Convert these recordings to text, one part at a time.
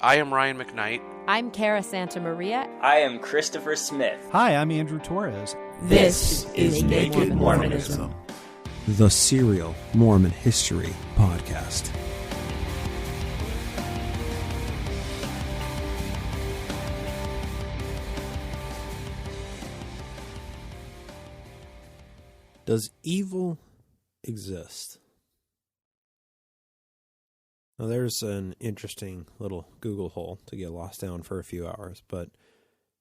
I am Ryan McKnight. I'm Cara Santamaria. I am Christopher Smith. Hi, I'm Andrew Torres. This is Naked Mormonism, the serial Mormon history podcast. Does evil exist? Now, there's an interesting little Google hole to get lost down for a few hours, but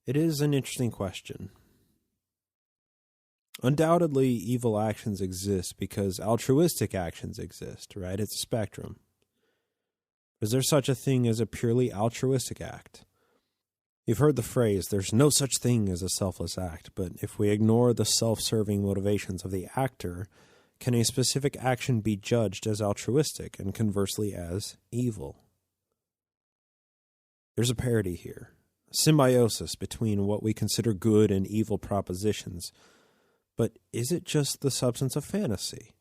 it is an interesting question. Undoubtedly, evil actions exist because altruistic actions exist, right? It's a spectrum. Is there such a thing as a purely altruistic act? You've heard the phrase, there's no such thing as a selfless act, but if we ignore the self-serving motivations of the actor, can a specific action be judged as altruistic and conversely as evil? There's a parity here, a symbiosis between what we consider good and evil propositions. But is it just the substance of fantasy?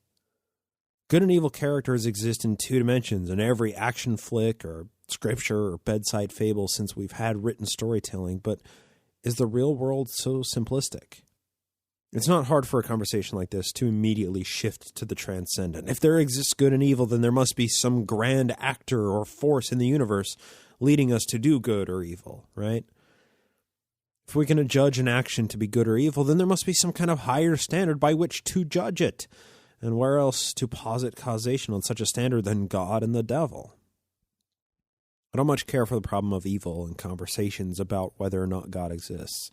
Good and evil characters exist in two dimensions in every action flick or scripture or bedside fable since we've had written storytelling, but is the real world so simplistic? It's not hard for a conversation like this to immediately shift to the transcendent. If there exists good and evil, then there must be some grand actor or force in the universe leading us to do good or evil, right? If we can judge an action to be good or evil, then there must be some kind of higher standard by which to judge it. And where else to posit causation on such a standard than God and the devil? I don't much care for the problem of evil in conversations about whether or not God exists.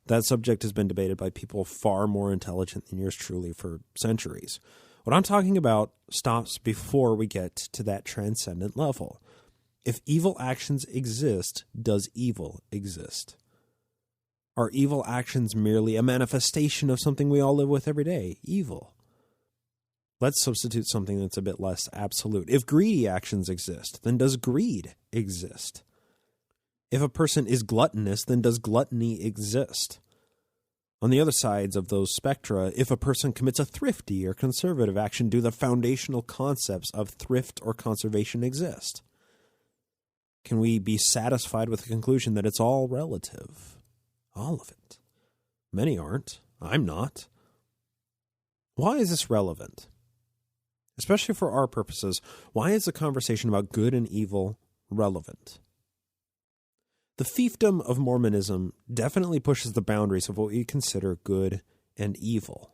That subject has been debated by people far more intelligent than yours truly for centuries. What I'm talking about stops before we get to that transcendent level. If evil actions exist, does evil exist? Are evil actions merely a manifestation of something we all live with every day? Evil. Let's substitute something that's a bit less absolute. If greedy actions exist, then does greed exist? If a person is gluttonous, then does gluttony exist? On the other sides of those spectra, if a person commits a thrifty or conservative action, do the foundational concepts of thrift or conservation exist? Can we be satisfied with the conclusion that it's all relative? All of it. Many aren't. I'm not. Why is this relevant? Especially for our purposes, why is the conversation about good and evil relevant? The fiefdom of Mormonism definitely pushes the boundaries of what we consider good and evil.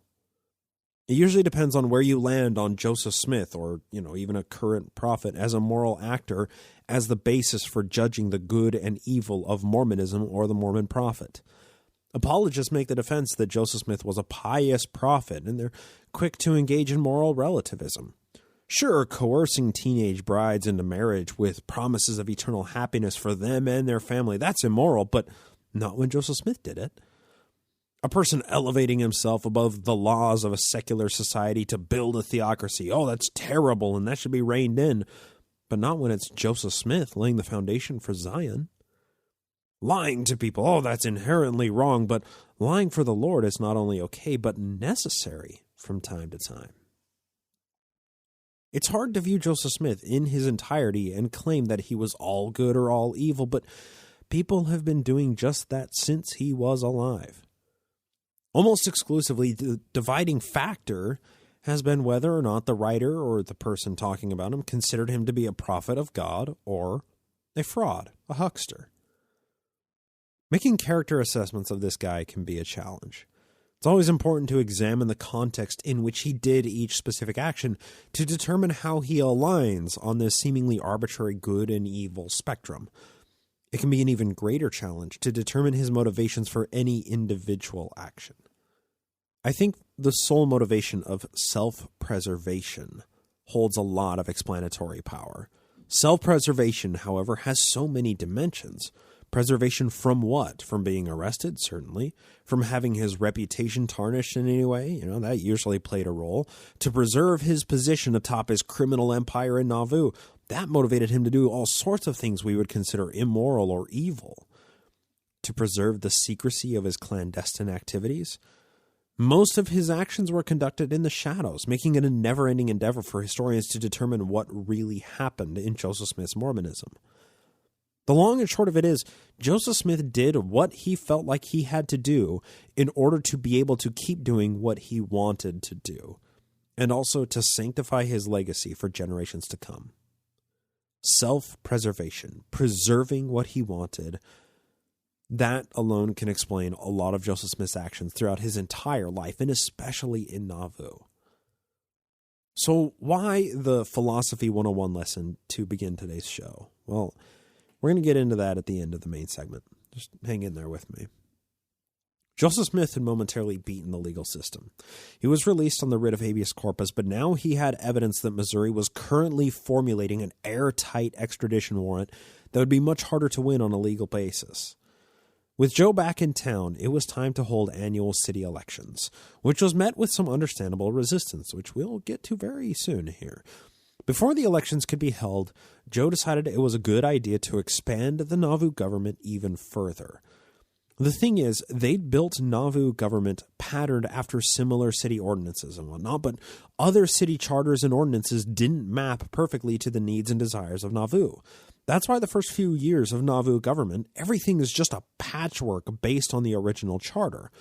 It usually depends on where you land on Joseph Smith or, even a current prophet as a moral actor as the basis for judging the good and evil of Mormonism or the Mormon prophet. Apologists make the defense that Joseph Smith was a pious prophet, and they're quick to engage in moral relativism. Sure, coercing teenage brides into marriage with promises of eternal happiness for them and their family, that's immoral, but not when Joseph Smith did it. A person elevating himself above the laws of a secular society to build a theocracy, that's terrible and that should be reined in, but not when it's Joseph Smith laying the foundation for Zion. Lying to people, that's inherently wrong, but lying for the Lord is not only okay, but necessary from time to time. It's hard to view Joseph Smith in his entirety and claim that he was all good or all evil, but people have been doing just that since he was alive. Almost exclusively, the dividing factor has been whether or not the writer or the person talking about him considered him to be a prophet of God or a fraud, a huckster. Making character assessments of this guy can be a challenge. It's always important to examine the context in which he did each specific action to determine how he aligns on this seemingly arbitrary good and evil spectrum. It can be an even greater challenge to determine his motivations for any individual action. I think the sole motivation of self-preservation holds a lot of explanatory power. Self-preservation, however, has so many dimensions. Preservation from what? From being arrested, certainly. From having his reputation tarnished in any way, that usually played a role. To preserve his position atop his criminal empire in Nauvoo, that motivated him to do all sorts of things we would consider immoral or evil. To preserve the secrecy of his clandestine activities. Most of his actions were conducted in the shadows, making it a never-ending endeavor for historians to determine what really happened in Joseph Smith's Mormonism. The long and short of it is, Joseph Smith did what he felt like he had to do in order to be able to keep doing what he wanted to do, and also to sanctify his legacy for generations to come. Self-preservation, preserving what he wanted, that alone can explain a lot of Joseph Smith's actions throughout his entire life, and especially in Nauvoo. So why the Philosophy 101 lesson to begin today's show? Well, we're going to get into that at the end of the main segment. Just hang in there with me. Joseph Smith had momentarily beaten the legal system. He was released on the writ of habeas corpus, but now he had evidence that Missouri was currently formulating an airtight extradition warrant that would be much harder to win on a legal basis. With Joe back in town, it was time to hold annual city elections, which was met with some understandable resistance, which we'll get to very soon here. Before the elections could be held, Joe decided it was a good idea to expand the Nauvoo government even further. The thing is, they'd built Nauvoo government patterned after similar city ordinances and whatnot, but other city charters and ordinances didn't map perfectly to the needs and desires of Nauvoo. That's why the first few years of Nauvoo government, everything is just a patchwork based on the original charter.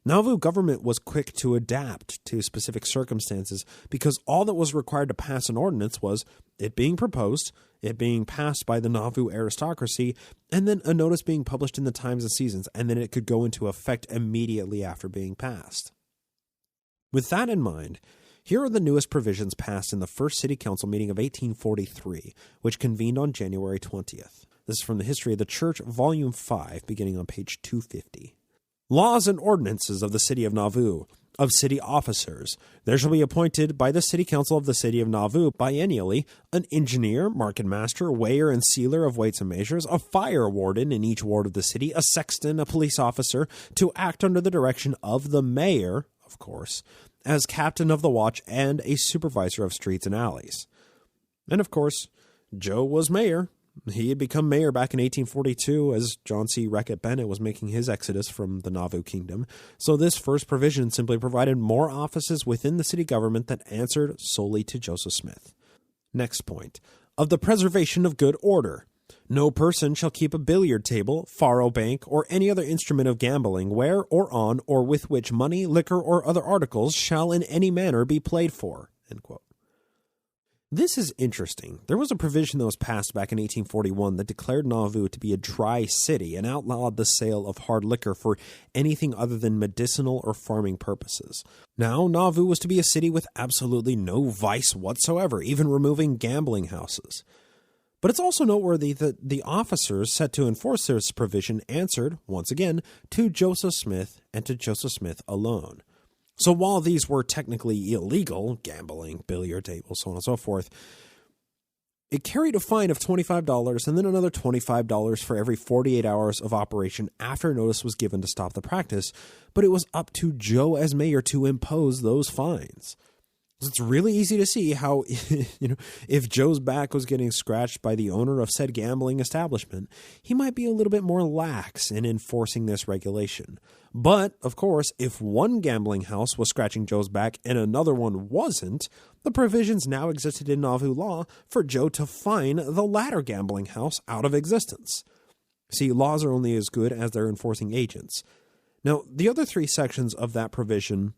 Nauvoo government was quick to adapt to specific circumstances because all that was required to pass an ordinance was it being proposed, it being passed by the Nauvoo aristocracy, and then a notice being published in the Times and Seasons, and then it could go into effect immediately after being passed. With that in mind, here are the newest provisions passed in the first City Council meeting of 1843, which convened on January 20th. This is from the History of the Church, Volume 5, beginning on page 250. Laws and ordinances of the City of Nauvoo, of city officers. There shall be appointed by the City Council of the City of Nauvoo biennially an engineer, market master, weigher and sealer of weights and measures, a fire warden in each ward of the city, a sexton, a police officer, to act under the direction of the mayor, of course, as captain of the watch and a supervisor of streets and alleys. And of course, Joe was mayor. He had become mayor back in 1842 as John C. Reckitt Bennett was making his exodus from the Nauvoo kingdom. So this first provision simply provided more offices within the city government that answered solely to Joseph Smith. Next point. Of the preservation of good order. No person shall keep a billiard table, faro bank, or any other instrument of gambling where or on or with which money, liquor, or other articles shall in any manner be played for. End quote. This is interesting. There was a provision that was passed back in 1841 that declared Nauvoo to be a dry city and outlawed the sale of hard liquor for anything other than medicinal or farming purposes. Now, Nauvoo was to be a city with absolutely no vice whatsoever, even removing gambling houses. But it's also noteworthy that the officers set to enforce this provision answered, once again, to Joseph Smith and to Joseph Smith alone. So while these were technically illegal, gambling, billiard tables, so on and so forth, it carried a fine of $25 and then another $25 for every 48 hours of operation after notice was given to stop the practice, but it was up to Joe as mayor to impose those fines. It's really easy to see how, if Joe's back was getting scratched by the owner of said gambling establishment, he might be a little bit more lax in enforcing this regulation. But, of course, if one gambling house was scratching Joe's back and another one wasn't, the provisions now existed in Nauvoo law for Joe to fine the latter gambling house out of existence. See, laws are only as good as their enforcing agents. Now, the other three sections of that provision,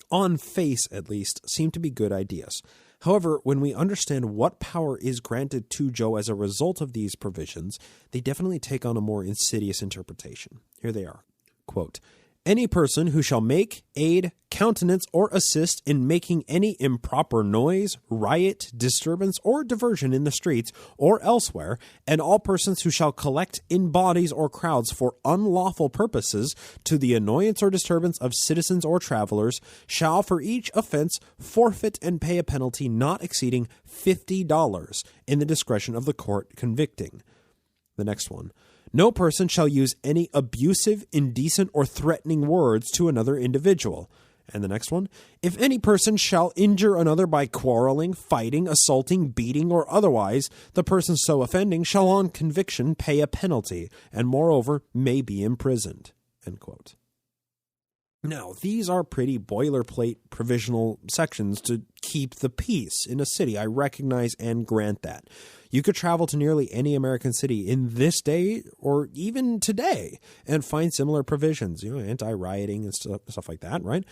on face at least, seem to be good ideas. However, when we understand what power is granted to Joe as a result of these provisions, they definitely take on a more insidious interpretation. Here they are. Quote, any person who shall make, aid, countenance, or assist in making any improper noise, riot, disturbance, or diversion in the streets or elsewhere, and all persons who shall collect in bodies or crowds for unlawful purposes to the annoyance or disturbance of citizens or travelers, shall for each offense forfeit and pay a penalty not exceeding $50 in the discretion of the court convicting. The next one. No person shall use any abusive, indecent, or threatening words to another individual. And the next one. If any person shall injure another by quarreling, fighting, assaulting, beating, or otherwise, the person so offending shall on conviction pay a penalty, and moreover may be imprisoned. End quote. Now, these are pretty boilerplate provisional sections to keep the peace in a city. I recognize and grant that. You could travel to nearly any American city in this day or even today and find similar provisions, anti-rioting and stuff like that, right?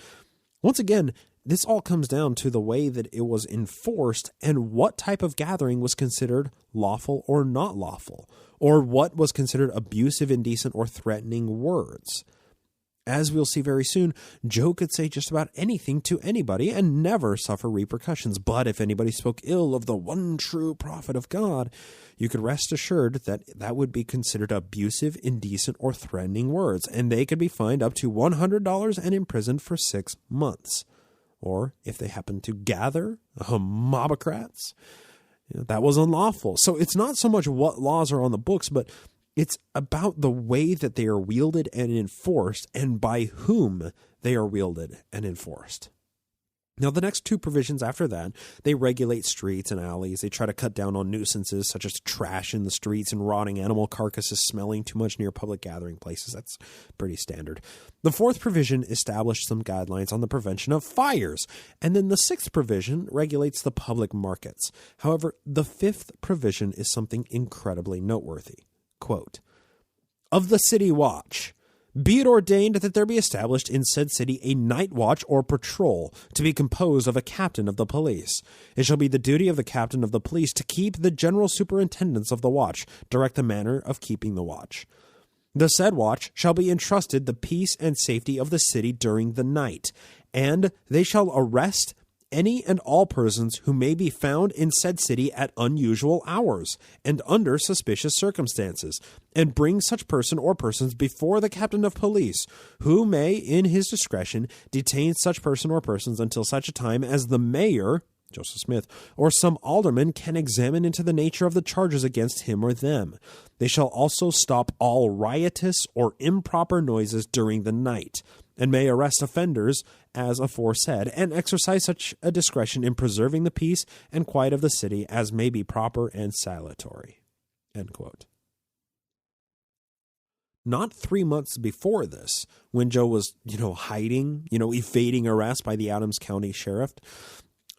Once again, this all comes down to the way that it was enforced and what type of gathering was considered lawful or not lawful, or what was considered abusive, indecent, or threatening words. As we'll see very soon, Joe could say just about anything to anybody and never suffer repercussions. But if anybody spoke ill of the one true prophet of God, you could rest assured that that would be considered abusive, indecent, or threatening words, and they could be fined up to $100 and imprisoned for 6 months. Or if they happened to gather mobocrats, that was unlawful. So it's not so much what laws are on the books, but it's about the way that they are wielded and enforced and by whom they are wielded and enforced. Now, the next two provisions after that, they regulate streets and alleys. They try to cut down on nuisances such as trash in the streets and rotting animal carcasses smelling too much near public gathering places. That's pretty standard. The fourth provision established some guidelines on the prevention of fires. And then the sixth provision regulates the public markets. However, the fifth provision is something incredibly noteworthy. Quote, "Of the city watch, be it ordained that there be established in said city a night watch or patrol to be composed of a captain of the police. It shall be the duty of the captain of the police to keep the general superintendence of the watch, direct the manner of keeping the watch. The said watch shall be entrusted the peace and safety of the city during the night, and they shall arrest any and all persons who may be found in said city at unusual hours and under suspicious circumstances, and bring such person or persons before the captain of police, who may, in his discretion, detain such person or persons until such a time as the mayor, Joseph Smith, or some alderman can examine into the nature of the charges against him or them. They shall also stop all riotous or improper noises during the night, and may arrest offenders as aforesaid, and exercise such a discretion in preserving the peace and quiet of the city as may be proper and salutary." End quote. Not 3 months before this, when Joe was, hiding, evading arrest by the Adams County Sheriff,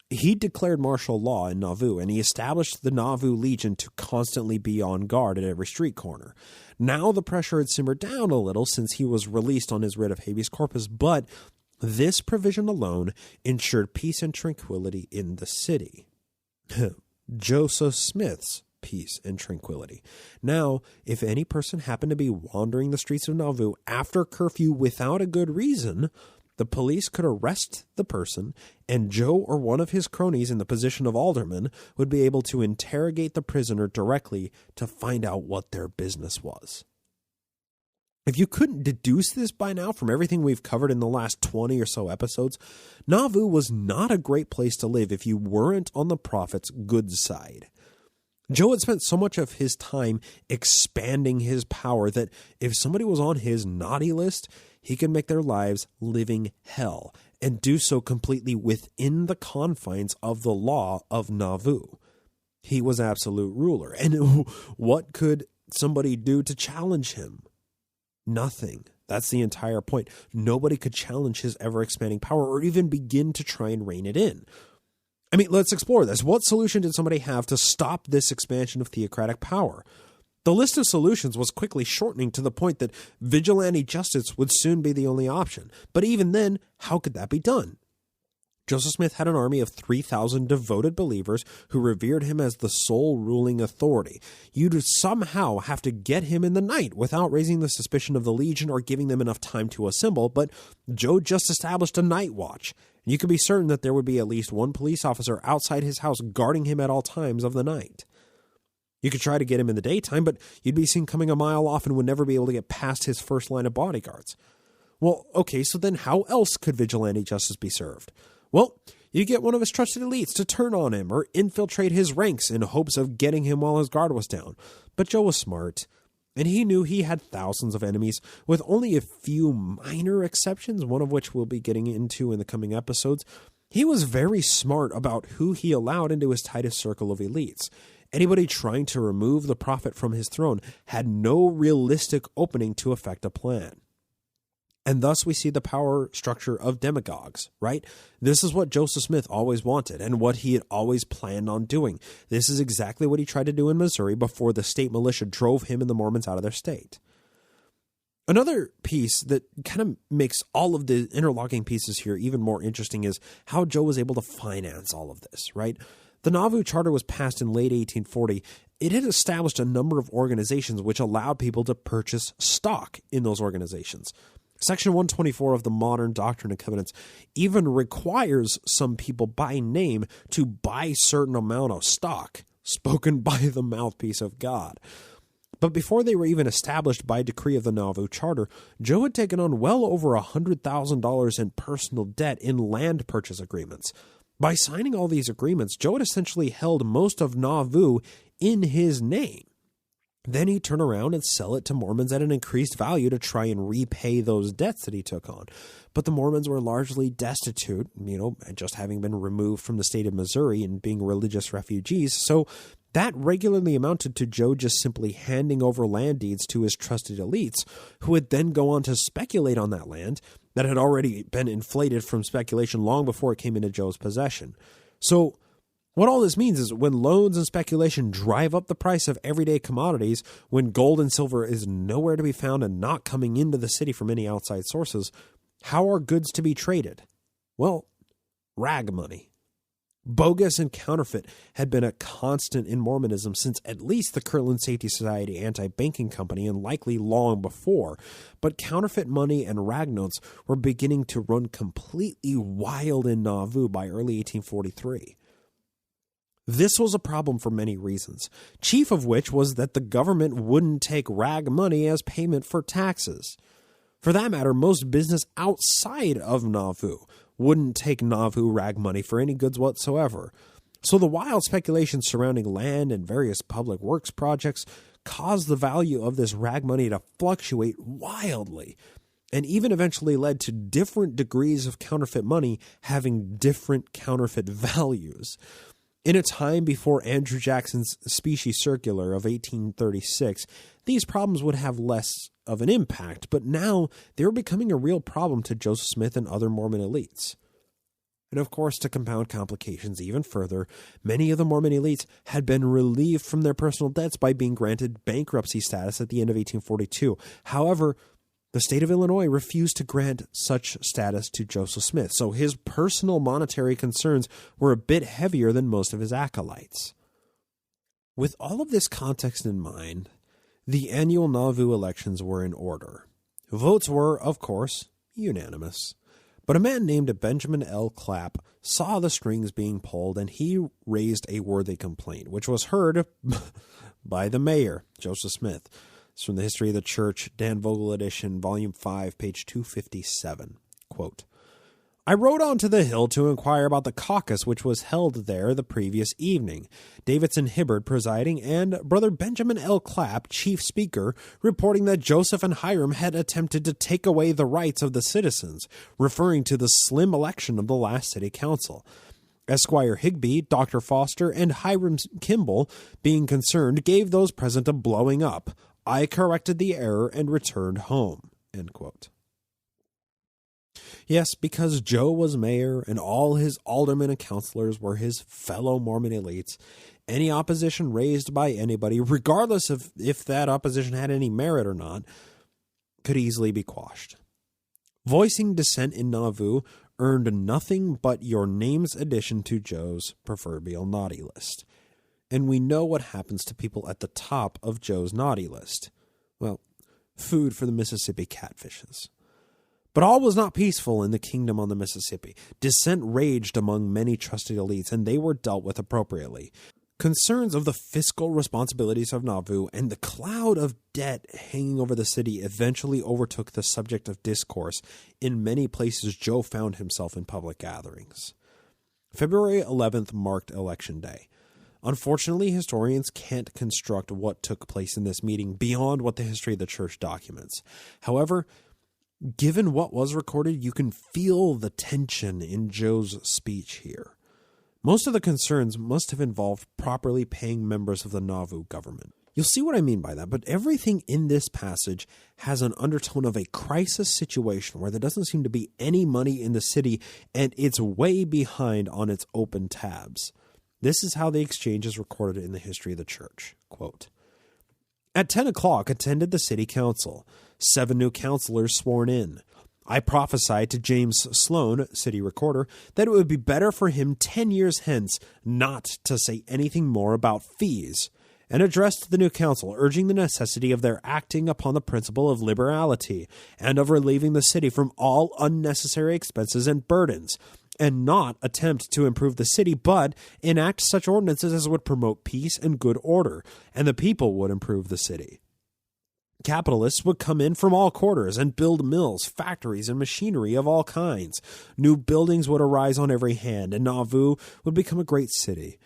he declared martial law in Nauvoo, and he established the Nauvoo Legion to constantly be on guard at every street corner. Now the pressure had simmered down a little since he was released on his writ of habeas corpus, but this provision alone ensured peace and tranquility in the city. Joseph Smith's peace and tranquility. Now, if any person happened to be wandering the streets of Nauvoo after curfew without a good reason, the police could arrest the person, and Joe or one of his cronies in the position of alderman would be able to interrogate the prisoner directly to find out what their business was. If you couldn't deduce this by now from everything we've covered in the last 20 or so episodes, Nauvoo was not a great place to live if you weren't on the prophet's good side. Joe had spent so much of his time expanding his power that if somebody was on his naughty list, he could make their lives living hell, and do so completely within the confines of the law of Nauvoo. He was absolute ruler, and what could somebody do to challenge him? Nothing. That's the entire point. Nobody could challenge his ever-expanding power or even begin to try and rein it in. I mean, let's explore this. What solution did somebody have to stop this expansion of theocratic power? The list of solutions was quickly shortening to the point that vigilante justice would soon be the only option. But even then, how could that be done? Joseph Smith had an army of 3,000 devoted believers who revered him as the sole ruling authority. You'd somehow have to get him in the night without raising the suspicion of the Legion or giving them enough time to assemble, but Joe just established a night watch. You could be certain that there would be at least one police officer outside his house guarding him at all times of the night. You could try to get him in the daytime, but you'd be seen coming a mile off and would never be able to get past his first line of bodyguards. Well, okay, so then how else could vigilante justice be served? Well, you get one of his trusted elites to turn on him or infiltrate his ranks in hopes of getting him while his guard was down. But Joe was smart, and he knew he had thousands of enemies, with only a few minor exceptions, one of which we'll be getting into in the coming episodes. He was very smart about who he allowed into his tightest circle of elites. Anybody trying to remove the prophet from his throne had no realistic opening to effect a plan. And thus we see the power structure of demagogues, right? This is what Joseph Smith always wanted and what he had always planned on doing. This is exactly what he tried to do in Missouri before the state militia drove him and the Mormons out of their state. Another piece that kind of makes all of the interlocking pieces here even more interesting is how Joe was able to finance all of this, right? The Nauvoo Charter was passed in late 1840. It had established a number of organizations which allowed people to purchase stock in those organizations. Section 124 of the Modern Doctrine and Covenants even requires some people by name to buy certain amount of stock spoken by the mouthpiece of God. But before they were even established by decree of the Nauvoo Charter, Joe had taken on well over $100,000 in personal debt in land purchase agreements. By signing all these agreements, Joe had essentially held most of Nauvoo in his name. Then he'd turn around and sell it to Mormons at an increased value to try and repay those debts that he took on. But the Mormons were largely destitute, just having been removed from the state of Missouri and being religious refugees. So that regularly amounted to Joe just simply handing over land deeds to his trusted elites, who would then go on to speculate on that land that had already been inflated from speculation long before it came into Joe's possession. So what all this means is when loans and speculation drive up the price of everyday commodities, when gold and silver is nowhere to be found and not coming into the city from any outside sources, how are goods to be traded? Well, rag money. Bogus and counterfeit had been a constant in Mormonism since at least the Kirtland Safety Society Anti-Banking Company and likely long before, but counterfeit money and rag notes were beginning to run completely wild in Nauvoo by early 1843. This was a problem for many reasons, chief of which was that the government wouldn't take rag money as payment for taxes. For that matter, most business outside of Nauvoo wouldn't take Nauvoo rag money for any goods whatsoever. So the wild speculation surrounding land and various public works projects caused the value of this rag money to fluctuate wildly, and even eventually led to different degrees of counterfeit money having different counterfeit values. In a time before Andrew Jackson's Specie Circular of 1836, these problems would have less of an impact, but now they were becoming a real problem to Joseph Smith and other Mormon elites. And of course, to compound complications even further, many of the Mormon elites had been relieved from their personal debts by being granted bankruptcy status at the end of 1842. However, the state of Illinois refused to grant such status to Joseph Smith, so his personal monetary concerns were a bit heavier than most of his acolytes. With all of this context in mind, the annual Nauvoo elections were in order. Votes were, of course, unanimous. But a man named Benjamin L. Clapp saw the strings being pulled, and he raised a worthy complaint, which was heard by the mayor, Joseph Smith. It's from the History of the Church, Dan Vogel edition, volume 5, page 257. Quote, I rode on to the hill to inquire about the caucus which was held there the previous evening, Davidson Hibbard presiding, and Brother Benjamin L. Clapp, chief speaker, reporting that Joseph and Hiram had attempted to take away the rights of the citizens, referring to the slim election of the last city council. Esquire Higby, Dr. Foster, and Hiram Kimball, being concerned, gave those present a blowing up. I corrected the error and returned home. End quote. Yes, because Joe was mayor and all his aldermen and councilors were his fellow Mormon elites, any opposition raised by anybody, regardless of if that opposition had any merit or not, could easily be quashed. Voicing dissent in Nauvoo earned nothing but your name's addition to Joe's proverbial naughty list. And we know what happens to people at the top of Joe's naughty list. Well, food for the Mississippi catfishes. But all was not peaceful in the kingdom on the Mississippi. Dissent raged among many trusted elites, and they were dealt with appropriately. Concerns of the fiscal responsibilities of Nauvoo and the cloud of debt hanging over the city eventually overtook the subject of discourse in many places Joe found himself in public gatherings. February 11th marked Election Day. Unfortunately, historians can't construct what took place in this meeting beyond what the history of the church documents. However, given what was recorded, you can feel the tension in Joe's speech here. Most of the concerns must have involved properly paying members of the Nauvoo government. You'll see what I mean by that, but everything in this passage has an undertone of a crisis situation where there doesn't seem to be any money in the city, and it's way behind on its open tabs. This is how the exchange is recorded in the history of the church. Quote, "At 10 o'clock attended the city council. 7 new councilors sworn in. I prophesied to James Sloan, city recorder, that it would be better for him 10 years hence not to say anything more about fees, and addressed the new council, urging the necessity of their acting upon the principle of liberality, and of relieving the city from all unnecessary expenses and burdens, and not attempt to improve the city, but enact such ordinances as would promote peace and good order, and the people would improve the city. Capitalists would come in from all quarters and build mills, factories, and machinery of all kinds. New buildings would arise on every hand, and Nauvoo would become a great city.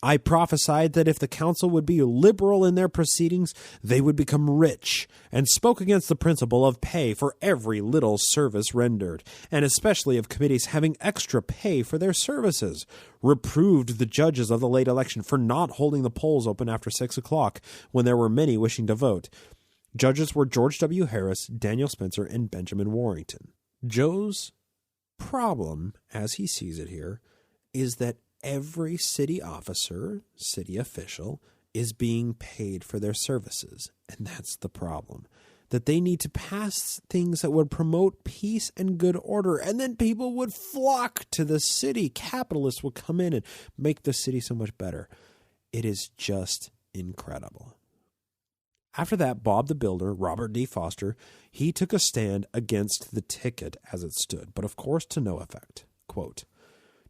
I prophesied that if the council would be liberal in their proceedings, they would become rich, and spoke against the principle of pay for every little service rendered, and especially of committees having extra pay for their services. Reproved the judges of the late election for not holding the polls open after 6 o'clock, when there were many wishing to vote. Judges were George W. Harris, Daniel Spencer, and Benjamin Warrington." Joe's problem, as he sees it here, is that every city officer, city official, is being paid for their services. And that's the problem. That they need to pass things that would promote peace and good order, and then people would flock to the city. Capitalists would come in and make the city so much better. It is just incredible. After that, Bob the Builder, Robert D. Foster, he took a stand against the ticket as it stood, but of course to no effect. Quote,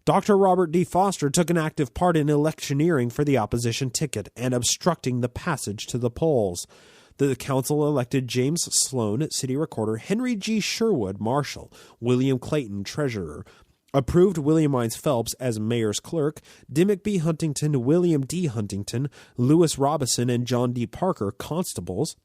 "Dr. Robert D. Foster took an active part in electioneering for the opposition ticket and obstructing the passage to the polls. The council elected James Sloan, city recorder, Henry G. Sherwood, marshal, William Clayton, treasurer, approved William Wines Phelps as mayor's clerk, Dimmick B. Huntington, William D. Huntington, Lewis Robison, and John D. Parker, constables,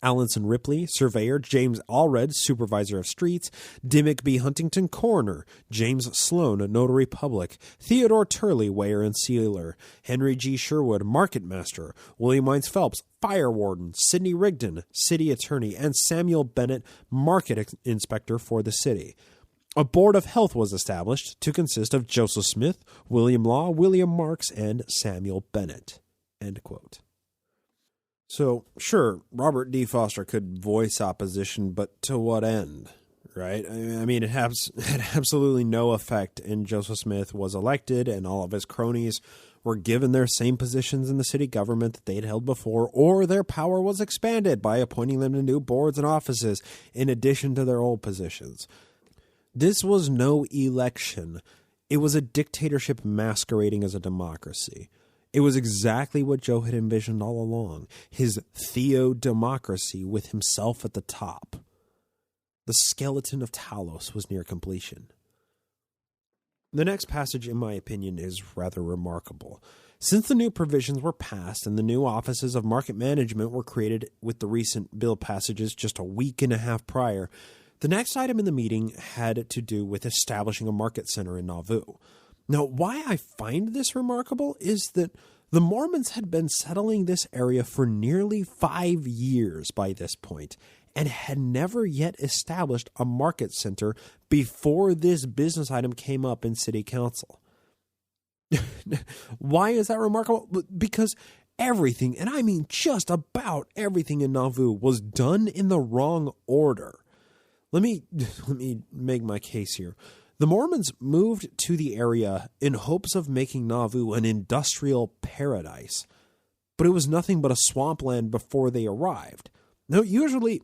Alanson Ripley, surveyor, James Allred, supervisor of streets, Dimmick B. Huntington, coroner, James Sloan, notary public, Theodore Turley, weigher and sealer, Henry G. Sherwood, market master, William Wines Phelps, fire warden, Sidney Rigdon, city attorney, and Samuel Bennett, market inspector for the city. A board of health was established to consist of Joseph Smith, William Law, William Marks, and Samuel Bennett." End quote. So, sure, Robert D. Foster could voice opposition, but to what end, right? I mean, it had absolutely no effect, and Joseph Smith was elected, and all of his cronies were given their same positions in the city government that they'd held before, or their power was expanded by appointing them to new boards and offices in addition to their old positions. This was no election. It was a dictatorship masquerading as a democracy. It was exactly what Joe had envisioned all along, his theo-democracy with himself at the top. The skeleton of Talos was near completion. The next passage, in my opinion, is rather remarkable. Since the new provisions were passed and the new offices of market management were created with the recent bill passages just a week and a half prior, the next item in the meeting had to do with establishing a market center in Nauvoo. Now, why I find this remarkable is that the Mormons had been settling this area for nearly 5 years by this point and had never yet established a market center before this business item came up in city council. Why is that remarkable? Because everything, and I mean just about everything in Nauvoo, was done in the wrong order. Let me make my case here. The Mormons moved to the area in hopes of making Nauvoo an industrial paradise, but it was nothing but a swampland before they arrived. Now, usually,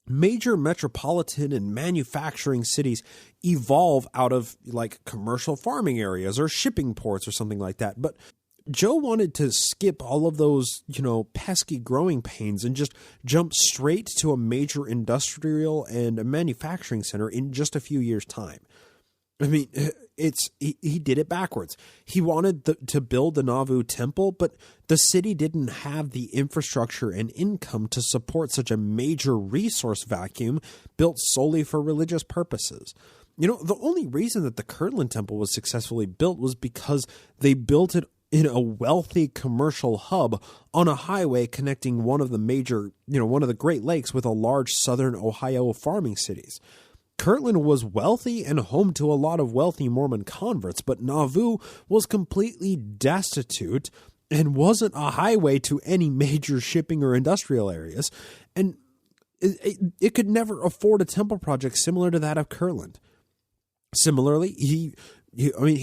major metropolitan and manufacturing cities evolve out of, like, commercial farming areas or shipping ports or something like that, but Joe wanted to skip all of those, pesky growing pains and just jump straight to a major industrial and a manufacturing center in just a few years' time. I mean, he did it backwards. He wanted to build the Nauvoo Temple, but the city didn't have the infrastructure and income to support such a major resource vacuum built solely for religious purposes. The only reason that the Kirtland Temple was successfully built was because they built it in a wealthy commercial hub on a highway connecting one of the Great Lakes with a large southern Ohio farming cities. Kirtland was wealthy and home to a lot of wealthy Mormon converts, but Nauvoo was completely destitute and wasn't a highway to any major shipping or industrial areas, and it could never afford a temple project similar to that of Kirtland. Similarly, he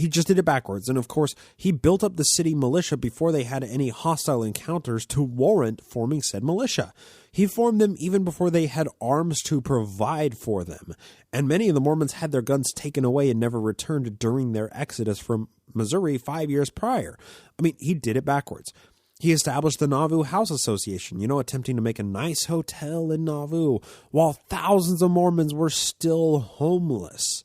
just did it backwards. And of course, he built up the city militia before they had any hostile encounters to warrant forming said militia. He formed them even before they had arms to provide for them. And many of the Mormons had their guns taken away and never returned during their exodus from Missouri 5 years prior. He did it backwards. He established the Nauvoo House Association, attempting to make a nice hotel in Nauvoo, while thousands of Mormons were still homeless.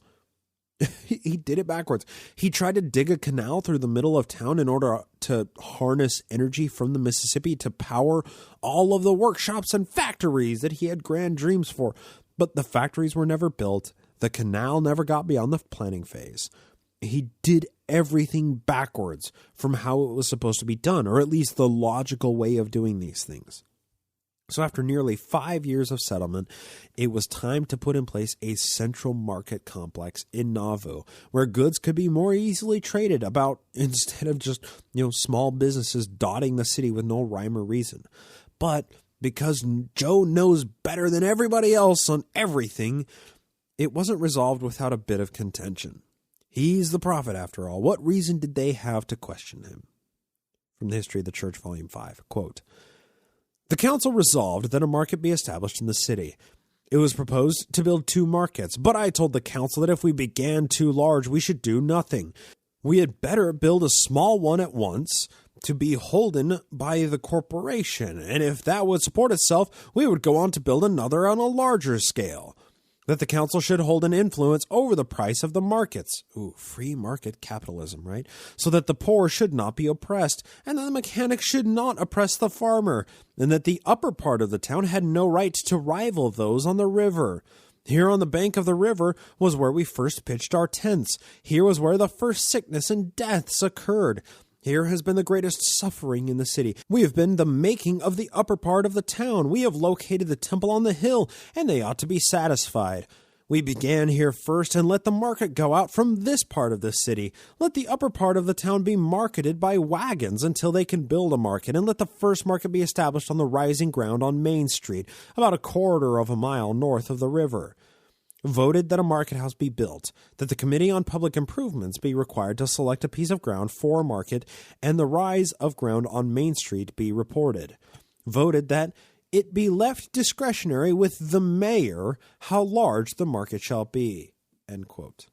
He did it backwards. He tried to dig a canal through the middle of town in order to harness energy from the Mississippi to power all of the workshops and factories that he had grand dreams for. But the factories were never built. The canal never got beyond the planning phase. He did everything backwards from how it was supposed to be done, or at least the logical way of doing these things. So after nearly 5 years of settlement, it was time to put in place a central market complex in Nauvoo where goods could be more easily traded about instead of just, small businesses dotting the city with no rhyme or reason. But because Joe knows better than everybody else on everything, it wasn't resolved without a bit of contention. He's the prophet after all. What reason did they have to question him? From the History of the Church, Volume 5, quote, "The council resolved that a market be established in the city. It was proposed to build 2 markets, but I told the council that if we began too large, we should do nothing. We had better build a small one at once to be holden by the corporation, and if that would support itself, we would go on to build another on a larger scale. That the council should hold an influence over the price of the markets." Ooh, free market capitalism, right? "So that the poor should not be oppressed, and that the mechanic should not oppress the farmer, and that the upper part of the town had no right to rival those on the river. Here on the bank of the river was where we first pitched our tents. Here was where the first sickness and deaths occurred. Here has been the greatest suffering in the city. We have been the making of the upper part of the town. We have located the temple on the hill, and they ought to be satisfied. We began here first, and let the market go out from this part of the city. Let the upper part of the town be marketed by wagons until they can build a market, and let the first market be established on the rising ground on Main Street, about a quarter of a mile north of the river. Voted that a market house be built, that the Committee on Public Improvements be required to select a piece of ground for a market, and the rise of ground on Main Street be reported. Voted that it be left discretionary with the mayor how large the market shall be." End quote.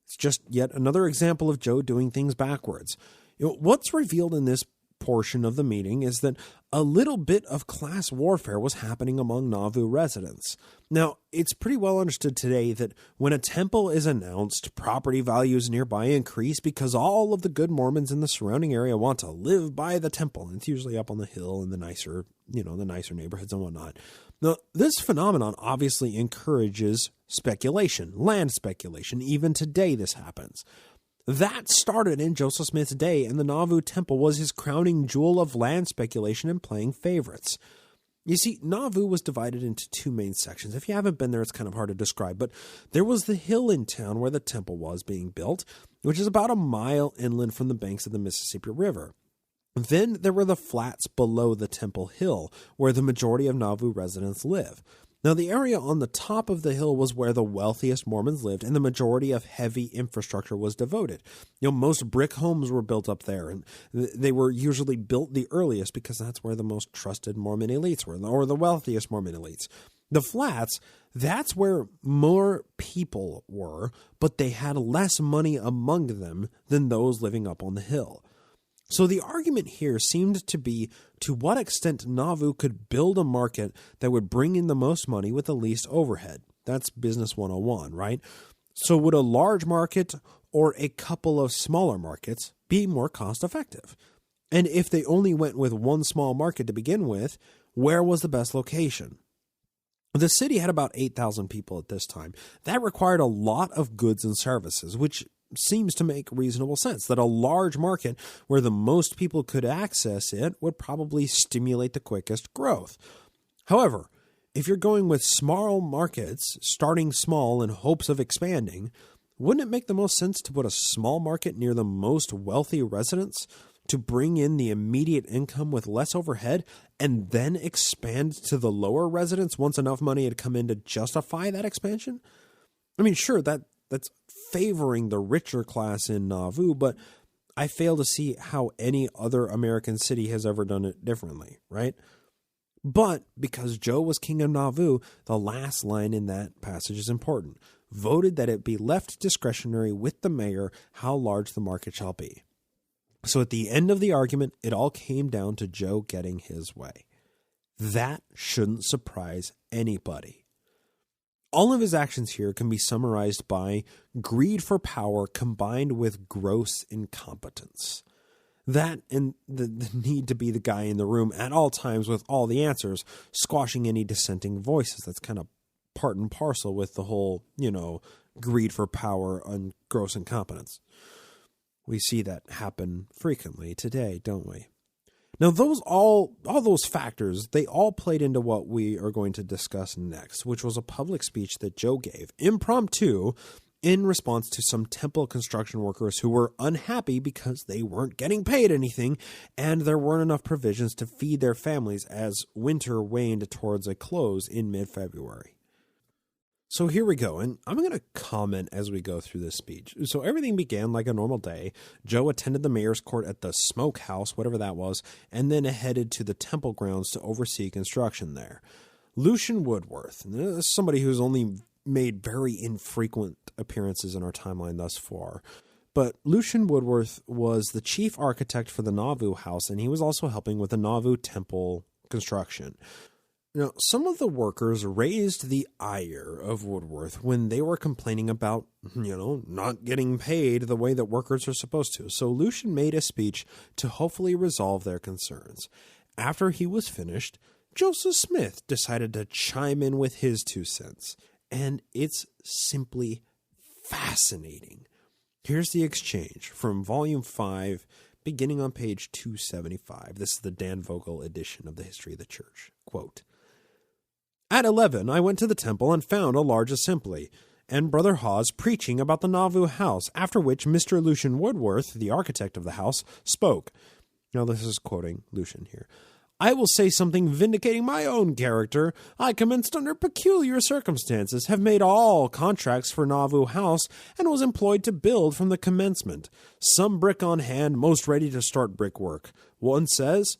It's just yet another example of Joe doing things backwards. What's revealed in this portion of the meeting is that a little bit of class warfare was happening among Nauvoo residents. Now, it's pretty well understood today that when a temple is announced, property values nearby increase because all of the good Mormons in the surrounding area want to live by the temple. And it's usually up on the hill in the nicer neighborhoods and whatnot. Now, this phenomenon obviously encourages speculation, land speculation. Even today, this happens. That started in Joseph Smith's day, and the Nauvoo Temple was his crowning jewel of land speculation and playing favorites. You see, Nauvoo was divided into 2 main sections. If you haven't been there, it's kind of hard to describe, but there was the hill in town where the temple was being built, which is about a mile inland from the banks of the Mississippi River. Then there were the flats below the Temple Hill, where the majority of Nauvoo residents live. Now, the area on the top of the hill was where the wealthiest Mormons lived, and the majority of heavy infrastructure was devoted. Most brick homes were built up there, and they were usually built the earliest because that's where the most trusted Mormon elites were, or the wealthiest Mormon elites. The flats, that's where more people were, but they had less money among them than those living up on the hill. So the argument here seemed to be to what extent Nauvoo could build a market that would bring in the most money with the least overhead. That's business 101, right? So would a large market or a couple of smaller markets be more cost effective? And if they only went with one small market to begin with, where was the best location? The city had about 8,000 people at this time. That required a lot of goods and services, which seems to make reasonable sense, that a large market where the most people could access it would probably stimulate the quickest growth. However, if you're going with small markets, starting small in hopes of expanding, wouldn't it make the most sense to put a small market near the most wealthy residents to bring in the immediate income with less overhead and then expand to the lower residents once enough money had come in to justify that expansion? I mean, sure, that's favoring the richer class in Nauvoo, but I fail to see how any other American city has ever done it differently, right? But because Joe was king of Nauvoo, the last line in that passage is important. Voted that it be left discretionary with the mayor how large the market shall be. So at the end of the argument, it all came down to Joe getting his way. That shouldn't surprise anybody. All of his actions here can be summarized by greed for power combined with gross incompetence. That and the need to be the guy in the room at all times with all the answers, squashing any dissenting voices. That's kind of part and parcel with the whole, greed for power and gross incompetence. We see that happen frequently today, don't we? Now, all those factors, they all played into what we are going to discuss next, which was a public speech that Joe gave, impromptu, in response to some temple construction workers who were unhappy because they weren't getting paid anything and there weren't enough provisions to feed their families as winter waned towards a close in mid-February. So here we go, and I'm going to comment as we go through this speech. So everything began like a normal day. Joe attended the mayor's court at the Smoke House, whatever that was, and then headed to the temple grounds to oversee construction there. Lucian Woodworth, somebody who's only made very infrequent appearances in our timeline thus far. But Lucian Woodworth was the chief architect for the Nauvoo House, and he was also helping with the Nauvoo Temple construction. Now, some of the workers raised the ire of Woodworth when they were complaining about, not getting paid the way that workers are supposed to. So Lucian made a speech to hopefully resolve their concerns. After he was finished, Joseph Smith decided to chime in with his 2 cents. And it's simply fascinating. Here's the exchange from Volume 5, beginning on page 275. This is the Dan Vogel edition of the History of the Church. Quote, "At 11, I went to the temple and found a large assembly, and Brother Hawes preaching about the Nauvoo House, after which Mr. Lucian Woodworth, the architect of the house, spoke." Now this is quoting Lucian here. "I will say something vindicating my own character. I commenced under peculiar circumstances, have made all contracts for Nauvoo House, and was employed to build from the commencement. Some brick on hand, most ready to start brickwork. One says,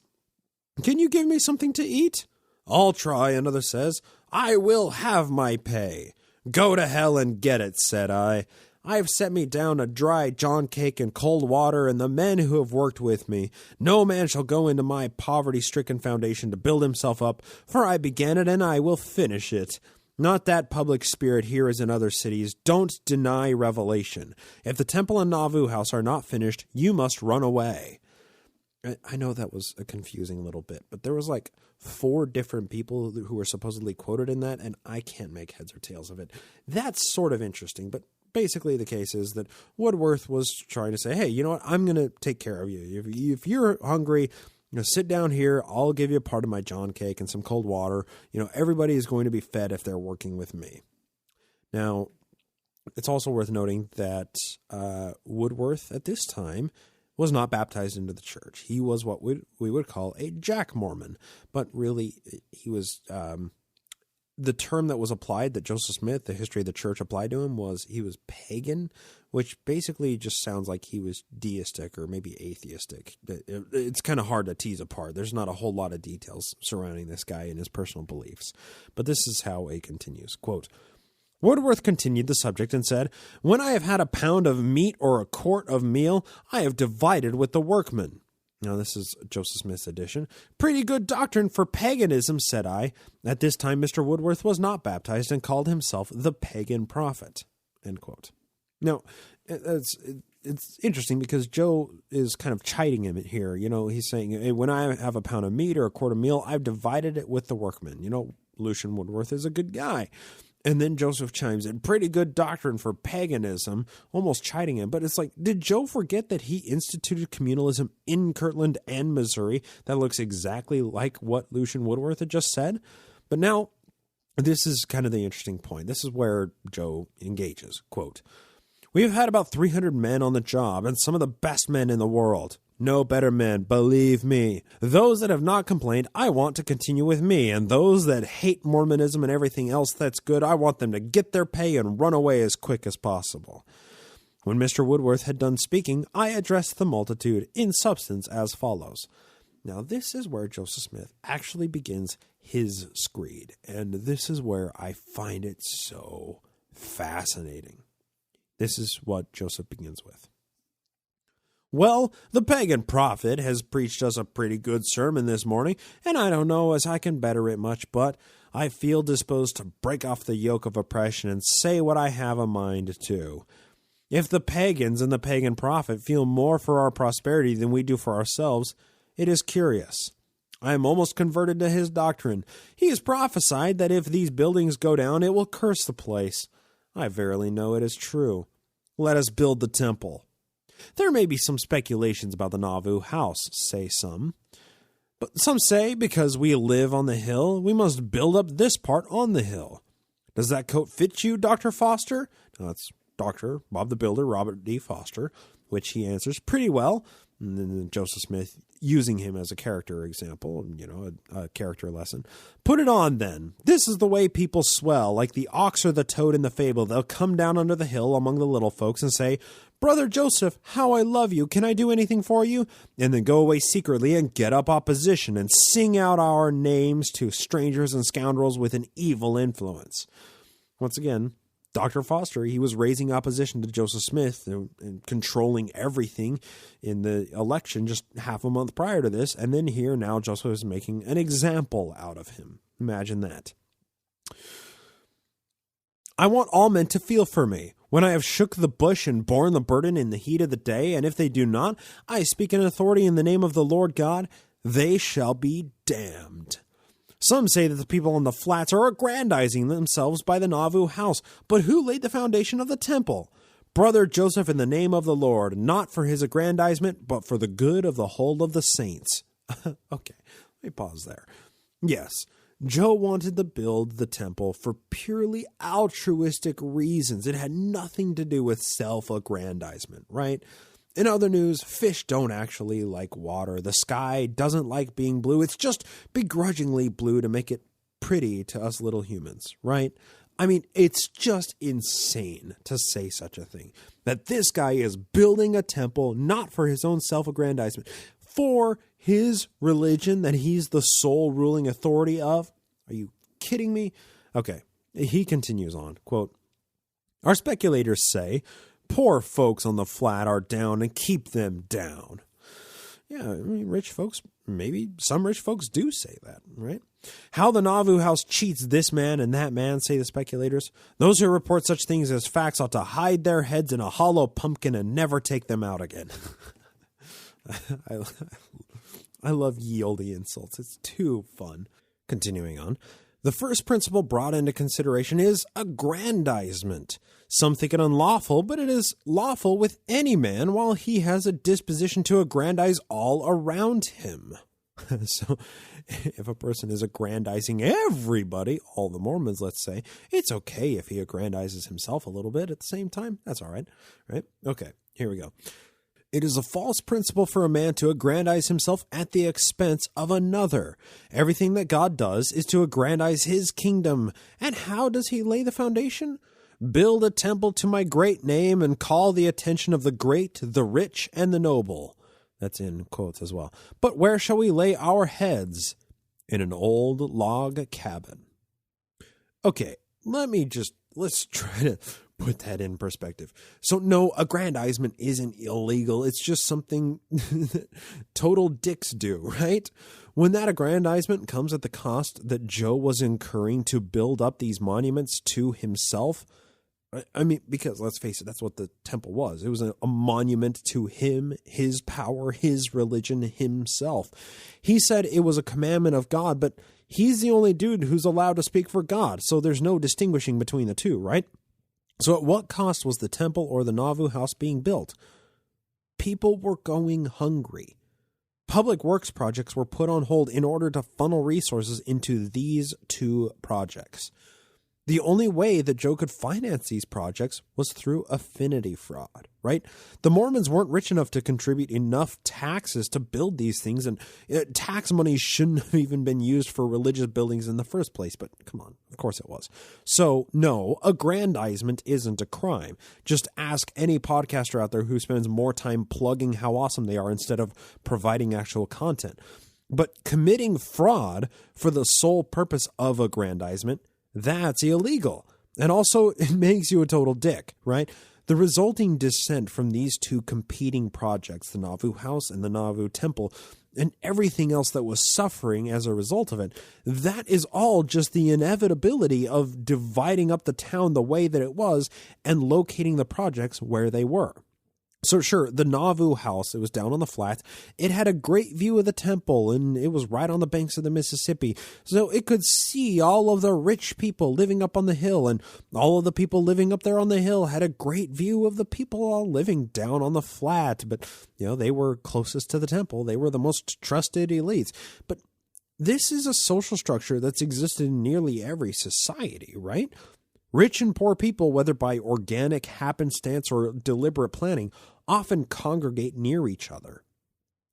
'Can you give me something to eat?' I'll try," another says. "I will have my pay." "Go to hell and get it," said I. "I've set me down a dry John cake and cold water, and the men who have worked with me. No man shall go into my poverty-stricken foundation to build himself up, for I began it and I will finish it. Not that public spirit here as in other cities. Don't deny revelation. If the temple and Nauvoo House are not finished, you must run away." I know that was a confusing little bit, but there was like 4 different people who were supposedly quoted in that, and I can't make heads or tails of it. That's sort of interesting, but basically the case is that Woodworth was trying to say, hey, you know what, I'm going to take care of you. If you're hungry, sit down here, I'll give you a part of my John cake and some cold water. Everybody is going to be fed if they're working with me. Now, it's also worth noting that Woodworth at this time was not baptized into the church. He was what we would call a Jack Mormon, but really he was the term that was applied, that Joseph Smith, the History of the Church, applied to him, was he was pagan, which basically just sounds like he was deistic or maybe atheistic. It's kind of hard to tease apart. There's not a whole lot of details surrounding this guy and his personal beliefs, but this is how it continues. Quote, Woodworth continued the subject and said, "When I have had a pound of meat or a quart of meal, I have divided with the workmen." Now, this is Joseph Smith's edition. "Pretty good doctrine for paganism," said I. At this time, Mr. Woodworth was not baptized and called himself the pagan prophet. End quote. Now, it's interesting because Joe is kind of chiding him here. He's saying, hey, when I have a pound of meat or a quart of meal, I've divided it with the workmen. Lucian Woodworth is a good guy. And then Joseph chimes in, pretty good doctrine for paganism, almost chiding him. But it's like, did Joe forget that he instituted communalism in Kirtland and Missouri that looks exactly like what Lucian Woodworth had just said? But now, this is kind of the interesting point. This is where Joe engages. Quote, "We have had about 300 men on the job, and some of the best men in the world. No better men, believe me. Those that have not complained, I want to continue with me, and those that hate Mormonism and everything else that's good, I want them to get their pay and run away as quick as possible." When Mr. Woodworth had done speaking, I addressed the multitude in substance as follows. Now, this is where Joseph Smith actually begins his screed, and this is where I find it so fascinating. This is what Joseph begins with. "Well, the pagan prophet has preached us a pretty good sermon this morning, and I don't know as I can better it much, but I feel disposed to break off the yoke of oppression and say what I have a mind to. If the pagans and the pagan prophet feel more for our prosperity than we do for ourselves, it is curious. I am almost converted to his doctrine. He has prophesied that if these buildings go down, it will curse the place. I verily know it is true. Let us build the temple. There may be some speculations about the Nauvoo House, say some. But some say because we live on the hill, we must build up this part on the hill. Does that coat fit you, Dr. Foster? No, that's Dr. Bob the Builder, Robert D. Foster, which he answers pretty well. And then Joseph Smith using him as a character example, a character lesson. Put it on then. This is the way people swell, like the ox or the toad in the fable. They'll come down under the hill among the little folks and say, Brother Joseph, how I love you. Can I do anything for you? And then go away secretly and get up opposition and sing out our names to strangers and scoundrels with an evil influence. Once again, Dr. Foster, he was raising opposition to Joseph Smith and controlling everything in the election just half a month prior to this. And then here now Joseph is making an example out of him. Imagine that. I want all men to feel for me. When I have shook the bush and borne the burden in the heat of the day, and if they do not, I speak in authority in the name of the Lord God, they shall be damned. Some say that the people on the flats are aggrandizing themselves by the Nauvoo House, but who laid the foundation of the temple? Brother Joseph in the name of the Lord, not for his aggrandizement, but for the good of the whole of the saints. Okay, let me pause there. Yes, Joe wanted to build the temple for purely altruistic reasons. It had nothing to do with self-aggrandizement, right? In other news, fish don't actually like water. The sky doesn't like being blue. It's just begrudgingly blue to make it pretty to us little humans, right? I mean, it's just insane to say such a thing. That this guy is building a temple not for his own self-aggrandizement, for his religion that he's the sole ruling authority of. Are you kidding me? Okay, he continues on, quote, our speculators say, poor folks on the flat are down and keep them down. Yeah, I mean, rich folks, maybe some rich folks do say that, right? How the Nauvoo House cheats this man and that man, say the speculators. Those who report such things as facts ought to hide their heads in a hollow pumpkin and never take them out again. I love ye olde insults. It's too fun. Continuing on. The first principle brought into consideration is aggrandizement. Some think it unlawful, but it is lawful with any man while he has a disposition to aggrandize all around him. So if a person is aggrandizing everybody, all the Mormons, let's say, it's okay if he aggrandizes himself a little bit at the same time. That's all right, right? Okay, here we go. It is a false principle for a man to aggrandize himself at the expense of another. Everything that God does is to aggrandize his kingdom. And how does he lay the foundation? Build a temple to my great name and call the attention of the great, the rich, and the noble. That's in quotes as well. But where shall we lay our heads? In an old log cabin. Okay, let's try to put that in perspective. So no, aggrandizement isn't illegal. It's just something that total dicks do, right? When that aggrandizement comes at the cost that Joe was incurring to build up these monuments to himself, I mean, because let's face it, that's what the temple was. It was a monument to him, his power, his religion, himself. He said it was a commandment of God, but he's the only dude who's allowed to speak for God, so there's no distinguishing between the two, right? So at what cost was the temple or the Nauvoo House being built? People were going hungry. Public works projects were put on hold in order to funnel resources into these two projects. The only way that Joe could finance these projects was through affinity fraud, right? The Mormons weren't rich enough to contribute enough taxes to build these things, and tax money shouldn't have even been used for religious buildings in the first place, but come on, of course it was. So, no, aggrandizement isn't a crime. Just ask any podcaster out there who spends more time plugging how awesome they are instead of providing actual content. But committing fraud for the sole purpose of aggrandizement, that's illegal. And also, it makes you a total dick, right? The resulting dissent from these two competing projects, the Nauvoo House and the Nauvoo Temple, and everything else that was suffering as a result of it, that is all just the inevitability of dividing up the town the way that it was and locating the projects where they were. So sure, the Nauvoo House, it was down on the flats. It had a great view of the temple, and it was right on the banks of the Mississippi. So it could see all of the rich people living up on the hill, and all of the people living up there on the hill had a great view of the people all living down on the flat. But, they were closest to the temple. They were the most trusted elites. But this is a social structure that's existed in nearly every society, right? Rich and poor people, whether by organic happenstance or deliberate planning, often congregate near each other.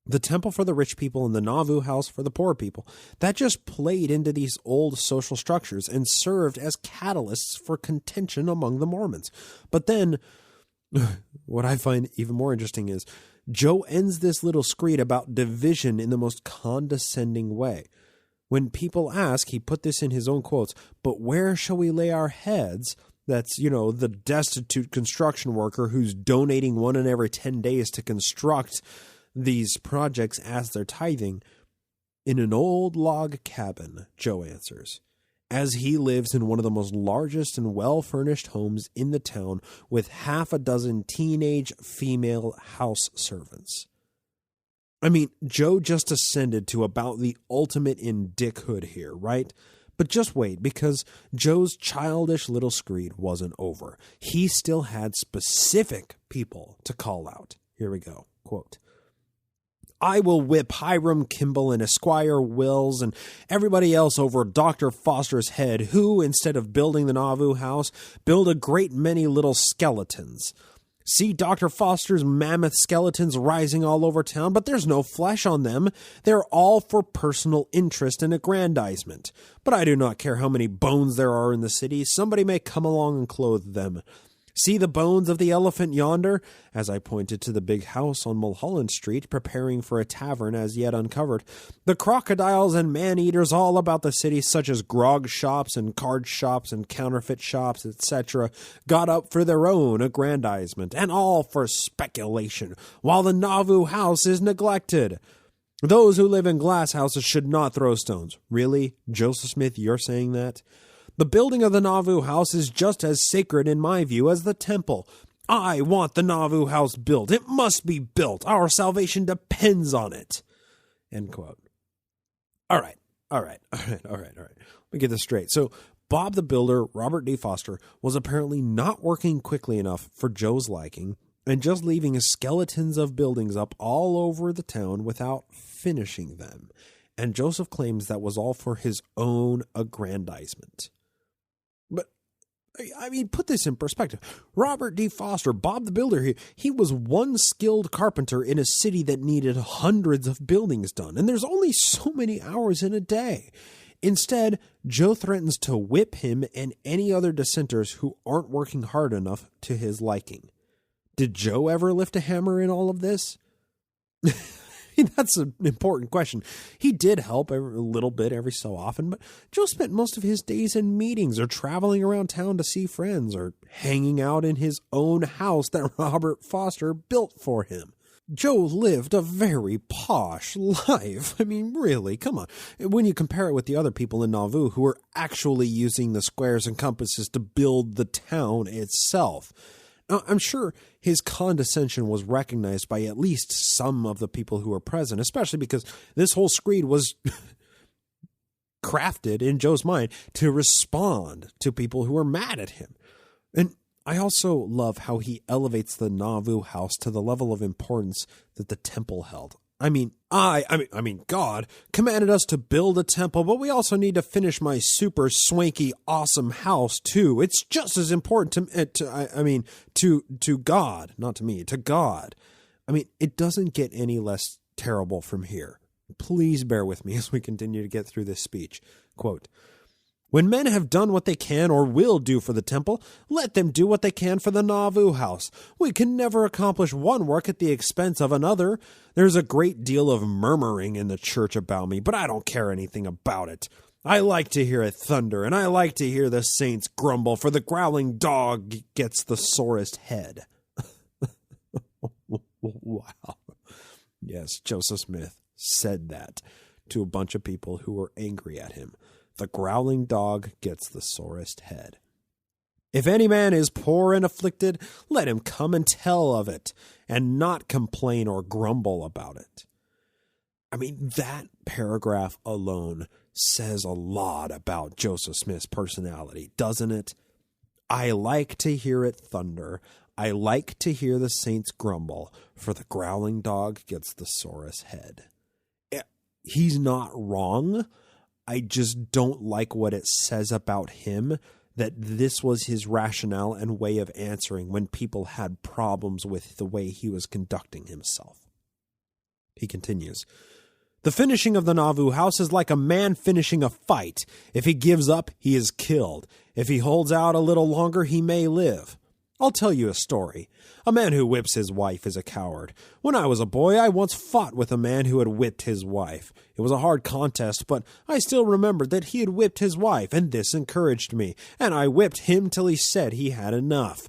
The temple for the rich people and the Nauvoo House for the poor people, that just played into these old social structures and served as catalysts for contention among the Mormons. But then, what I find even more interesting is, Joe ends this little screed about division in the most condescending way. When people ask, he put this in his own quotes, but where shall we lay our heads? That's, the destitute construction worker who's donating one in every 10 days to construct these projects as their tithing. In an old log cabin, Joe answers, as he lives in one of the most largest and well-furnished homes in the town with half a dozen teenage female house servants. I mean, Joe just ascended to about the ultimate in dickhood here, right? But just wait, because Joe's childish little screed wasn't over. He still had specific people to call out. Here we go. Quote, I will whip Hiram Kimball and Esquire Wills and everybody else over Dr. Foster's head, who, instead of building the Nauvoo House, build a great many little skeletons. See Dr. Foster's mammoth skeletons rising all over town, but there's no flesh on them. They're all for personal interest and aggrandizement. But I do not care how many bones there are in the city. Somebody may come along and clothe them. See the bones of the elephant yonder? As I pointed to the big house on Mulholland Street, preparing for a tavern as yet uncovered. The crocodiles and man-eaters all about the city, such as grog shops and card shops and counterfeit shops, etc., got up for their own aggrandizement, and all for speculation, while the Nauvoo House is neglected. Those who live in glass houses should not throw stones. Really? Joseph Smith, you're saying that? The building of the Nauvoo House is just as sacred in my view as the temple. I want the Nauvoo House built. It must be built. Our salvation depends on it. End quote. All right. Let me get this straight. So Bob the Builder, Robert D. Foster, was apparently not working quickly enough for Joe's liking and just leaving skeletons of buildings up all over the town without finishing them. And Joseph claims that was all for his own aggrandizement. But, I mean, put this in perspective. Robert D. Foster, Bob the Builder, he was one skilled carpenter in a city that needed hundreds of buildings done, and there's only so many hours in a day. Instead, Joe threatens to whip him and any other dissenters who aren't working hard enough to his liking. Did Joe ever lift a hammer in all of this? That's an important question. He did help a little bit every so often, but Joe spent most of his days in meetings or traveling around town to see friends or hanging out in his own house that Robert Foster built for him. Joe lived a very posh life. I mean, really, come on. When you compare it with the other people in Nauvoo who were actually using the squares and compasses to build the town itself. Now, I'm sure his condescension was recognized by at least some of the people who were present, especially because this whole screed was crafted in Joe's mind to respond to people who were mad at him. And I also love how he elevates the Nauvoo House to the level of importance that the temple held. I mean, God commanded us to build a temple, but we also need to finish my super swanky, awesome house too. It's just as important to God, not to me, to God. I mean, it doesn't get any less terrible from here. Please bear with me as we continue to get through this speech. Quote, "When men have done what they can or will do for the temple, let them do what they can for the Nauvoo House. We can never accomplish one work at the expense of another. There's a great deal of murmuring in the church about me, but I don't care anything about it. I like to hear it thunder, and I like to hear the saints grumble, for the growling dog gets the sorest head." Wow. Yes, Joseph Smith said that to a bunch of people who were angry at him. The growling dog gets the sorest head. "If any man is poor and afflicted, let him come and tell of it, and not complain or grumble about it." I mean, that paragraph alone says a lot about Joseph Smith's personality, doesn't it? I like to hear it thunder. I like to hear the saints grumble, for the growling dog gets the sorest head. He's not wrong. I just don't like what it says about him, that this was his rationale and way of answering when people had problems with the way he was conducting himself. He continues, "The finishing of the Nauvoo House is like a man finishing a fight. If he gives up, he is killed. If he holds out a little longer, he may live. I'll tell you a story. A man who whips his wife is a coward. When I was a boy, I once fought with a man who had whipped his wife. It was a hard contest, but I still remembered that he had whipped his wife, and this encouraged me, and I whipped him till he said he had enough.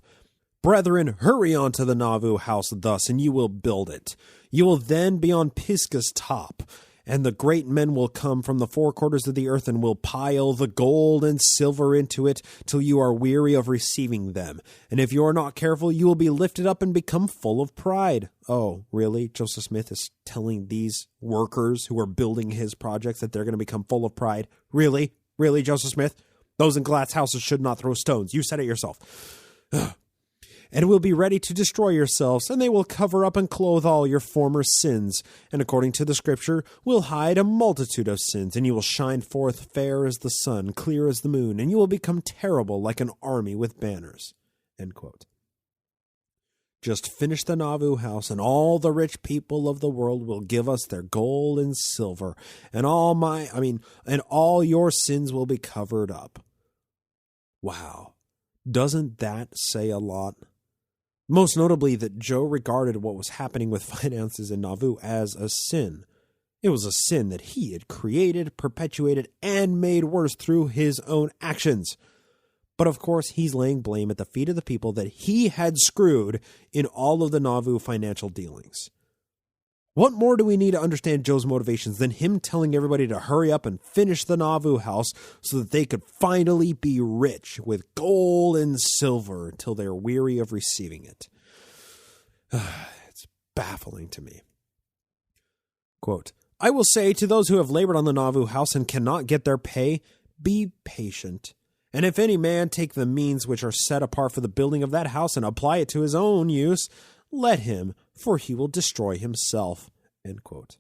Brethren, hurry on to the Nauvoo House thus, and you will build it. You will then be on Pisgah's top, and the great men will come from the four quarters of the earth and will pile the gold and silver into it till you are weary of receiving them. And if you are not careful, you will be lifted up and become full of pride." Oh, really? Joseph Smith is telling these workers who are building his projects that they're going to become full of pride? Really? Really, Joseph Smith? Those in glass houses should not throw stones. You said it yourself. "And will be ready to destroy yourselves, and they will cover up and clothe all your former sins, and according to the Scripture, will hide a multitude of sins, and you will shine forth fair as the sun, clear as the moon, and you will become terrible like an army with banners." End quote. "Just finish the Nauvoo House, and all the rich people of the world will give us their gold and silver, and all your sins will be covered up." Wow. Doesn't that say a lot? Most notably that Joe regarded what was happening with finances in Nauvoo as a sin. It was a sin that he had created, perpetuated, and made worse through his own actions. But of course, he's laying blame at the feet of the people that he had screwed in all of the Nauvoo financial dealings. What more do we need to understand Joe's motivations than him telling everybody to hurry up and finish the Nauvoo House so that they could finally be rich with gold and silver until they're weary of receiving it? It's baffling to me. Quote, "I will say to those who have labored on the Nauvoo House and cannot get their pay, be patient. And if any man take the means which are set apart for the building of that house and apply it to his own use, let him, for he will destroy himself." End quote.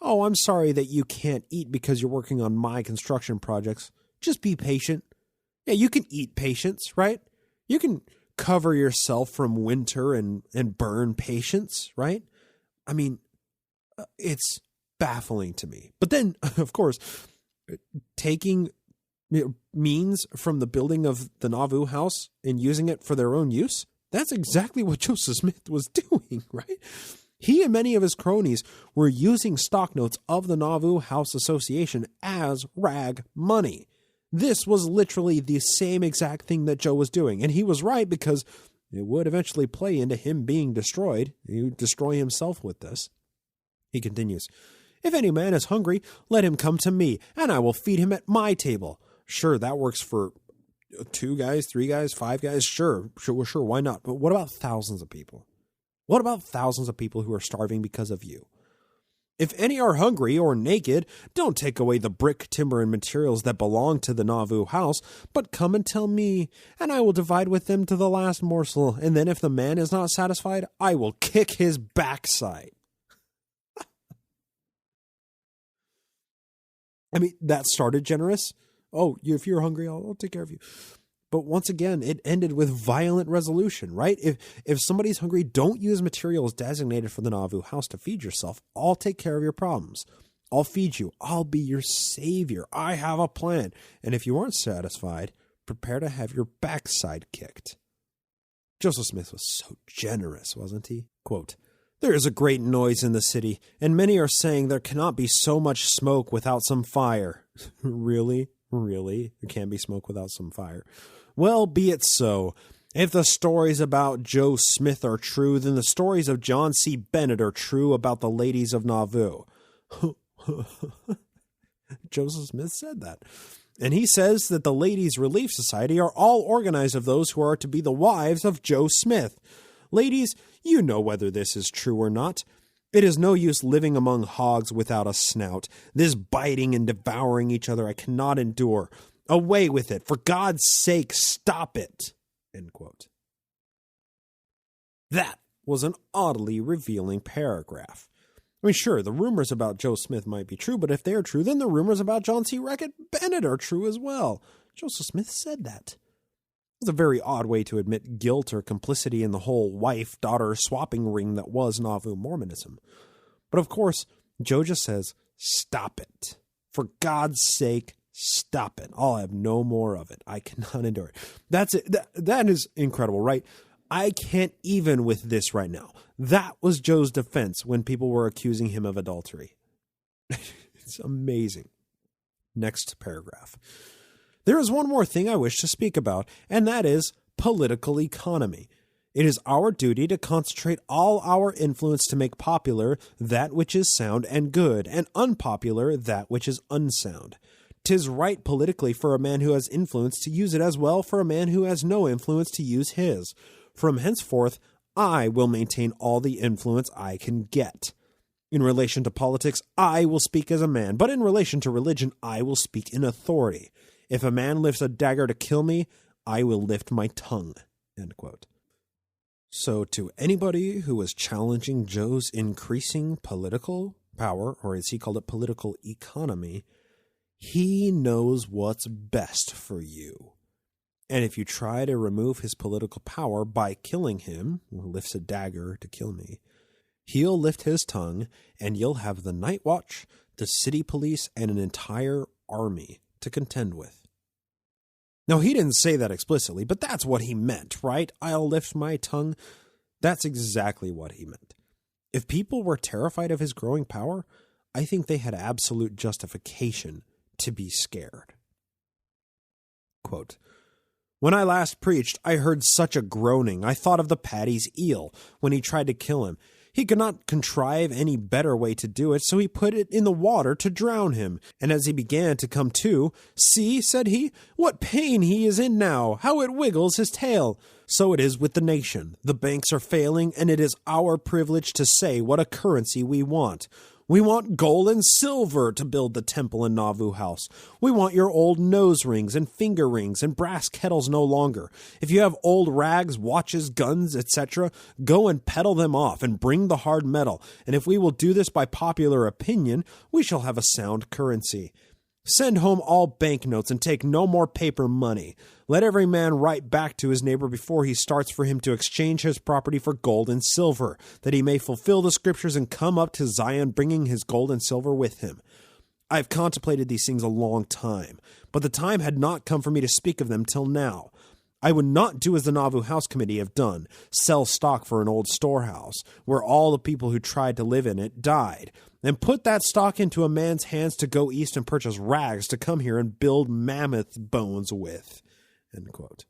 "Oh, I'm sorry that you can't eat because you're working on my construction projects. Just be patient." Yeah, you can eat patience, right? You can cover yourself from winter and burn patience, right? I mean, it's baffling to me. But then, of course, taking means from the building of the Nauvoo House and using it for their own use, that's exactly what Joseph Smith was doing, right? He and many of his cronies were using stock notes of the Nauvoo House Association as rag money. This was literally the same exact thing that Joe was doing. And he was right because It would eventually play into him being destroyed. He would destroy himself with this. He continues, "If any man is hungry, let him come to me, and I will feed him at my table." Sure, that works for 2 guys, 3 guys, 5 guys. Sure, why not? But what about thousands of people? What about thousands of people who are starving because of you? If any are hungry or naked, don't take away the brick, timber, and materials that belong to the Nauvoo house, but come and tell me, and I will divide with them to the last morsel, and then if the man is not satisfied, I will kick his backside. I mean, that started generous. Oh, if you're hungry, I'll take care of you. But once again, it ended with violent resolution, right? If somebody's hungry, don't use materials designated for the Nauvoo house to feed yourself. I'll take care of your problems. I'll feed you. I'll be your savior. I have a plan. And if you aren't satisfied, prepare to have your backside kicked. Joseph Smith was so generous, wasn't he? Quote, "There is a great noise in the city, and many are saying there cannot be so much smoke without some fire." Really? Really? There can't be smoke without some fire. Well, be it so. If the stories about Joe Smith are true, then the stories of John C. Bennett are true about the ladies of Nauvoo. Joseph Smith said that. And he says that the Ladies' Relief Society are all organized of those who are to be the wives of Joe Smith. Ladies, you know whether this is true or not. It is no use living among hogs without a snout. This biting and devouring each other I cannot endure. Away with it. For God's sake, stop it. End quote. That was an oddly revealing paragraph. I mean, sure, the rumors about Joe Smith might be true, but if they are true, then the rumors about John C. Bennett are true as well. Joseph Smith said that. It's a very odd way to admit guilt or complicity in the whole wife-daughter swapping ring that was Nauvoo Mormonism. But of course, Joe just says, stop it. For God's sake, stop it. I'll have no more of it. I cannot endure it. That's it. That is incredible, right? I can't even with this right now. That was Joe's defense when people were accusing him of adultery. It's amazing. Next paragraph. There is one more thing I wish to speak about, and that is political economy. It is our duty to concentrate all our influence to make popular that which is sound and good, and unpopular that which is unsound. 'Tis right politically for a man who has influence to use it as well for a man who has no influence to use his. From henceforth, I will maintain all the influence I can get. In relation to politics, I will speak as a man, but in relation to religion, I will speak in authority. If a man lifts a dagger to kill me, I will lift my tongue. End quote. So to anybody who was challenging Joe's increasing political power, or as he called it, political economy, he knows what's best for you. And if you try to remove his political power by killing him, or lifts a dagger to kill me, he'll lift his tongue, and you'll have the night watch, the city police, and an entire army to contend with. Now, he didn't say that explicitly, but that's what he meant, right? I'll lift my tongue. That's exactly what he meant. If people were terrified of his growing power, I think they had absolute justification to be scared. Quote, "When I last preached, I heard such a groaning. I thought of the Paddy's eel when he tried to kill him. He could not contrive any better way to do it, so he put it in the water to drown him. And as he began to come to, 'See,' said he, 'what pain he is in now, how it wiggles his tail.' So it is with the nation. The banks are failing, and it is our privilege to say what a currency we want. We want gold and silver to build the temple in Nauvoo House. We want your old nose rings and finger rings and brass kettles no longer. If you have old rags, watches, guns, etc., go and peddle them off and bring the hard metal. And if we will do this by popular opinion, we shall have a sound currency. Send home all banknotes and take no more paper money. Let every man write back to his neighbor before he starts for him to exchange his property for gold and silver, that he may fulfill the scriptures and come up to Zion bringing his gold and silver with him. I have contemplated these things a long time, but the time had not come for me to speak of them till now. I would not do as the Nauvoo House Committee have done, sell stock for an old storehouse, where all the people who tried to live in it died, and put that stock into a man's hands to go east and purchase rags to come here and build mammoth bones with." End quote.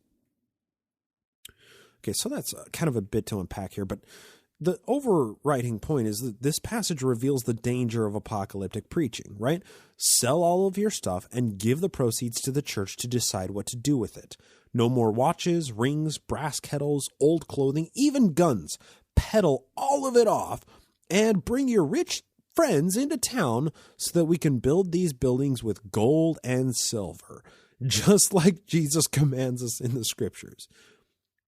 Okay, so that's kind of a bit to unpack here, but the overriding point is that this passage reveals the danger of apocalyptic preaching, right? Sell all of your stuff and give the proceeds to the church to decide what to do with it. No more watches, rings, brass kettles, old clothing, even guns. Peddle all of it off and bring your rich friends into town so that we can build these buildings with gold and silver, just like Jesus commands us in the scriptures.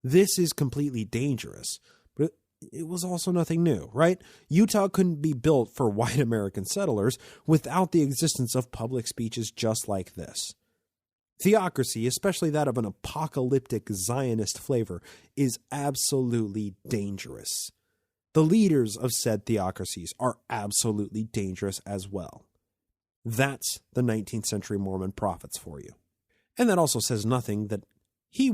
This is completely dangerous, but it was also nothing new, right? Utah couldn't be built for white American settlers without the existence of public speeches just like this. Theocracy, especially that of an apocalyptic Zionist flavor, is absolutely dangerous. The leaders of said theocracies are absolutely dangerous as well. That's the 19th century Mormon prophets for you. And that also says nothing that he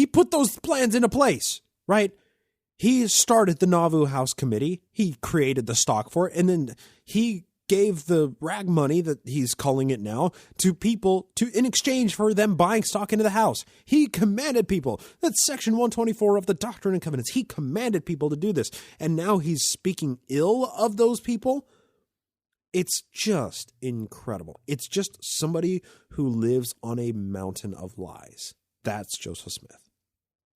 put those plans into place, right? He started the Nauvoo House Committee. He created the stock for it. And then he gave the rag money, that he's calling it now, to people in exchange for them buying stock into the house. He commanded people. That's section 124 of the Doctrine and Covenants. He commanded people to do this. And now he's speaking ill of those people. It's just incredible. It's just somebody who lives on a mountain of lies. That's Joseph Smith.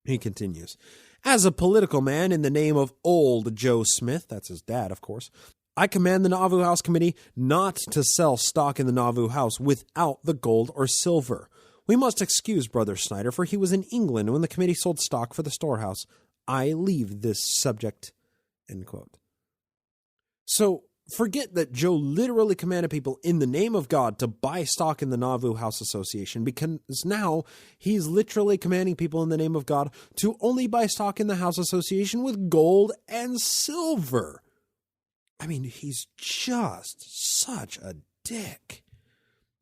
He continues, as a political man in the name of old Joe Smith, that's his dad, of course, I command the Nauvoo House Committee not to sell stock in the Nauvoo House without the gold or silver. We must excuse Brother Snyder, for he was in England when the committee sold stock for the storehouse. I leave this subject. End quote. So forget that Joe literally commanded people in the name of God to buy stock in the Nauvoo House Association, because now he's literally commanding people in the name of God to only buy stock in the House Association with gold and silver. I mean, he's just such a dick.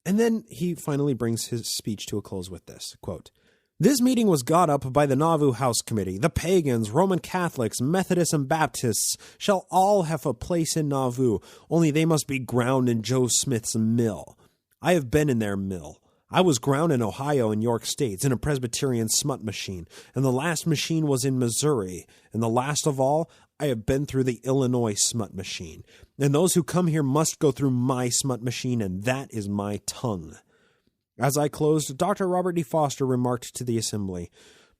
And then he finally brings his speech to a close with this, quote, this meeting was got up by the Nauvoo House Committee. The pagans, Roman Catholics, Methodists, and Baptists shall all have a place in Nauvoo, only they must be ground in Joe Smith's mill. I have been in their mill. I was ground in Ohio and York states in a Presbyterian smut machine, and the last machine was in Missouri, and the last of all, I have been through the Illinois smut machine, and those who come here must go through my smut machine, and that is my tongue. As I closed, Dr. Robert D. Foster remarked to the assembly,